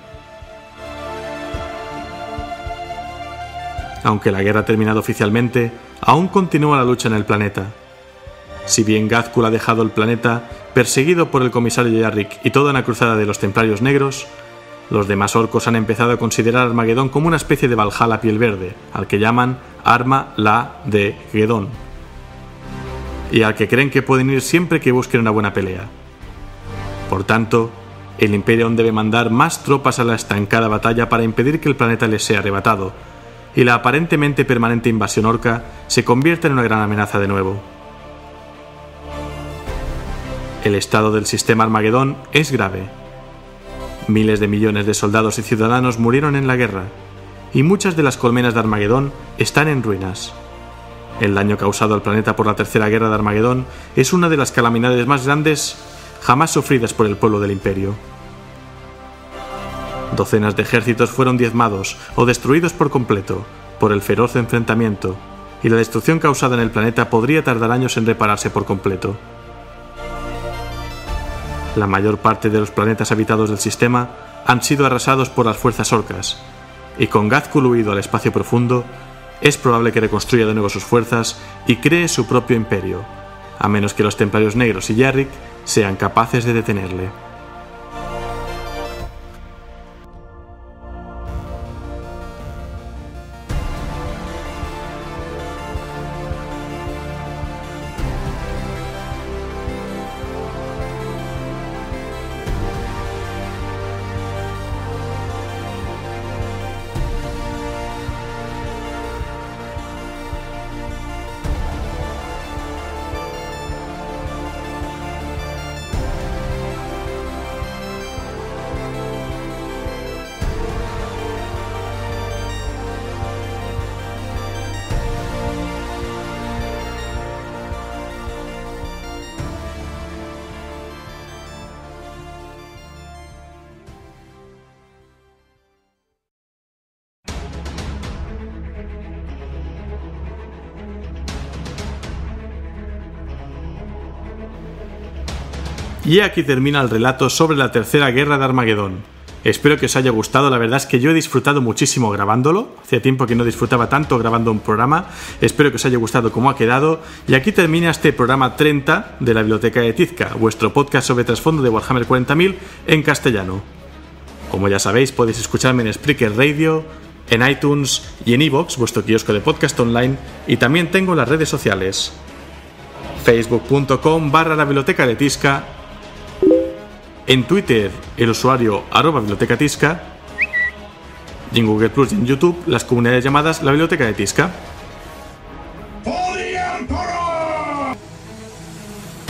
Aunque la guerra ha terminado oficialmente, aún continúa la lucha en el planeta. Si bien Ghazghkull ha dejado el planeta, perseguido por el comisario Yarrick y toda una cruzada de los Templarios Negros, los demás orcos han empezado a considerar Armagedón como una especie de Valhalla piel verde, al que llaman Arma la de Gedón, y al que creen que pueden ir siempre que busquen una buena pelea. Por tanto, el Imperio aún debe mandar más tropas a la estancada batalla para impedir que el planeta les sea arrebatado, y la aparentemente permanente invasión orca se convierta en una gran amenaza de nuevo. El estado del sistema Armagedón es grave. Miles de millones de soldados y ciudadanos murieron en la guerra, y muchas de las colmenas de Armagedón están en ruinas. El daño causado al planeta por la Tercera Guerra de Armagedón es una de las calamidades más grandes jamás sufridas por el pueblo del Imperio. Docenas de ejércitos fueron diezmados o destruidos por completo por el feroz enfrentamiento, y la destrucción causada en el planeta podría tardar años en repararse por completo. La mayor parte de los planetas habitados del sistema han sido arrasados por las fuerzas orcas, y con Ghazghkull huido al espacio profundo, es probable que reconstruya de nuevo sus fuerzas y cree su propio imperio, a menos que los Templarios Negros y Yarrick sean capaces de detenerle. Y aquí termina el relato sobre la tercera guerra de Armagedón. Espero que os haya gustado, la verdad es que yo he disfrutado muchísimo grabándolo, hacía tiempo que no disfrutaba tanto grabando un programa, espero que os haya gustado como ha quedado, y aquí termina este programa 30 de la Biblioteca de Tizca, vuestro podcast sobre trasfondo de Warhammer 40.000 en castellano. Como ya sabéis, podéis escucharme en Spreaker Radio, en iTunes y en iVoox, vuestro kiosco de podcast online, y también tengo las redes sociales, facebook.com/la Biblioteca de Tizca, en Twitter el usuario @bibliotecatisca y en Google Plus y en YouTube las comunidades llamadas la Biblioteca de Tizca.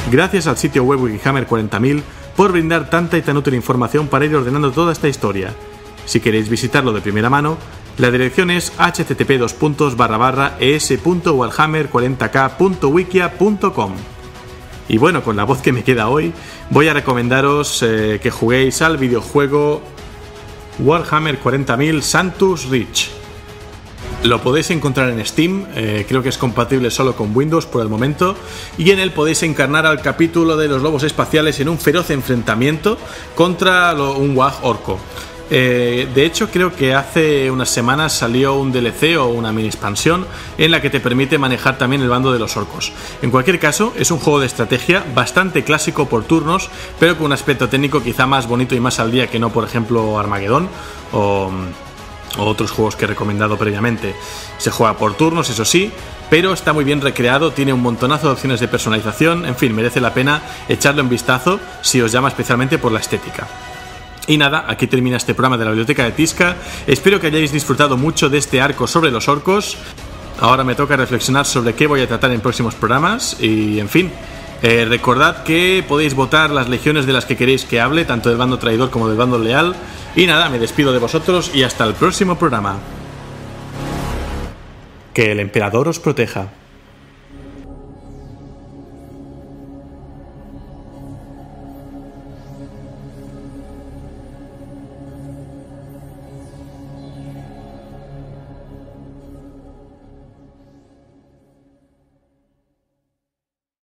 Gracias al sitio web Warhammer 40.000 por brindar tanta y tan útil información para ir ordenando toda esta historia. Si queréis visitarlo de primera mano, la dirección es http://es.warhammer40k.wikia.com. Y bueno, con la voz que me queda hoy, voy a recomendaros que juguéis al videojuego Warhammer 40.000 Santus Reach. Lo podéis encontrar en Steam, creo que es compatible solo con Windows por el momento, y en él podéis encarnar al capítulo de los lobos espaciales en un feroz enfrentamiento contra un Wag orco. De hecho, creo que hace unas semanas salió un DLC o una mini expansión en la que te permite manejar también el bando de los orcos. En cualquier caso, es un juego de estrategia bastante clásico por turnos, pero con un aspecto técnico quizá más bonito y más al día que no, por ejemplo, Armagedón o otros juegos que he recomendado previamente. Se juega por turnos, eso sí, pero está muy bien recreado, tiene un montonazo de opciones de personalización, en fin, merece la pena echarle un vistazo si os llama especialmente por la estética. Y nada, aquí termina este programa de la Biblioteca de Tizca. Espero que hayáis disfrutado mucho de este arco sobre los orcos. Ahora me toca reflexionar sobre qué voy a tratar en próximos programas y, en fin, recordad que podéis votar las legiones de las que queréis que hable, tanto del bando traidor como del bando leal. Y nada, me despido de vosotros y hasta el próximo programa. Que el emperador os proteja.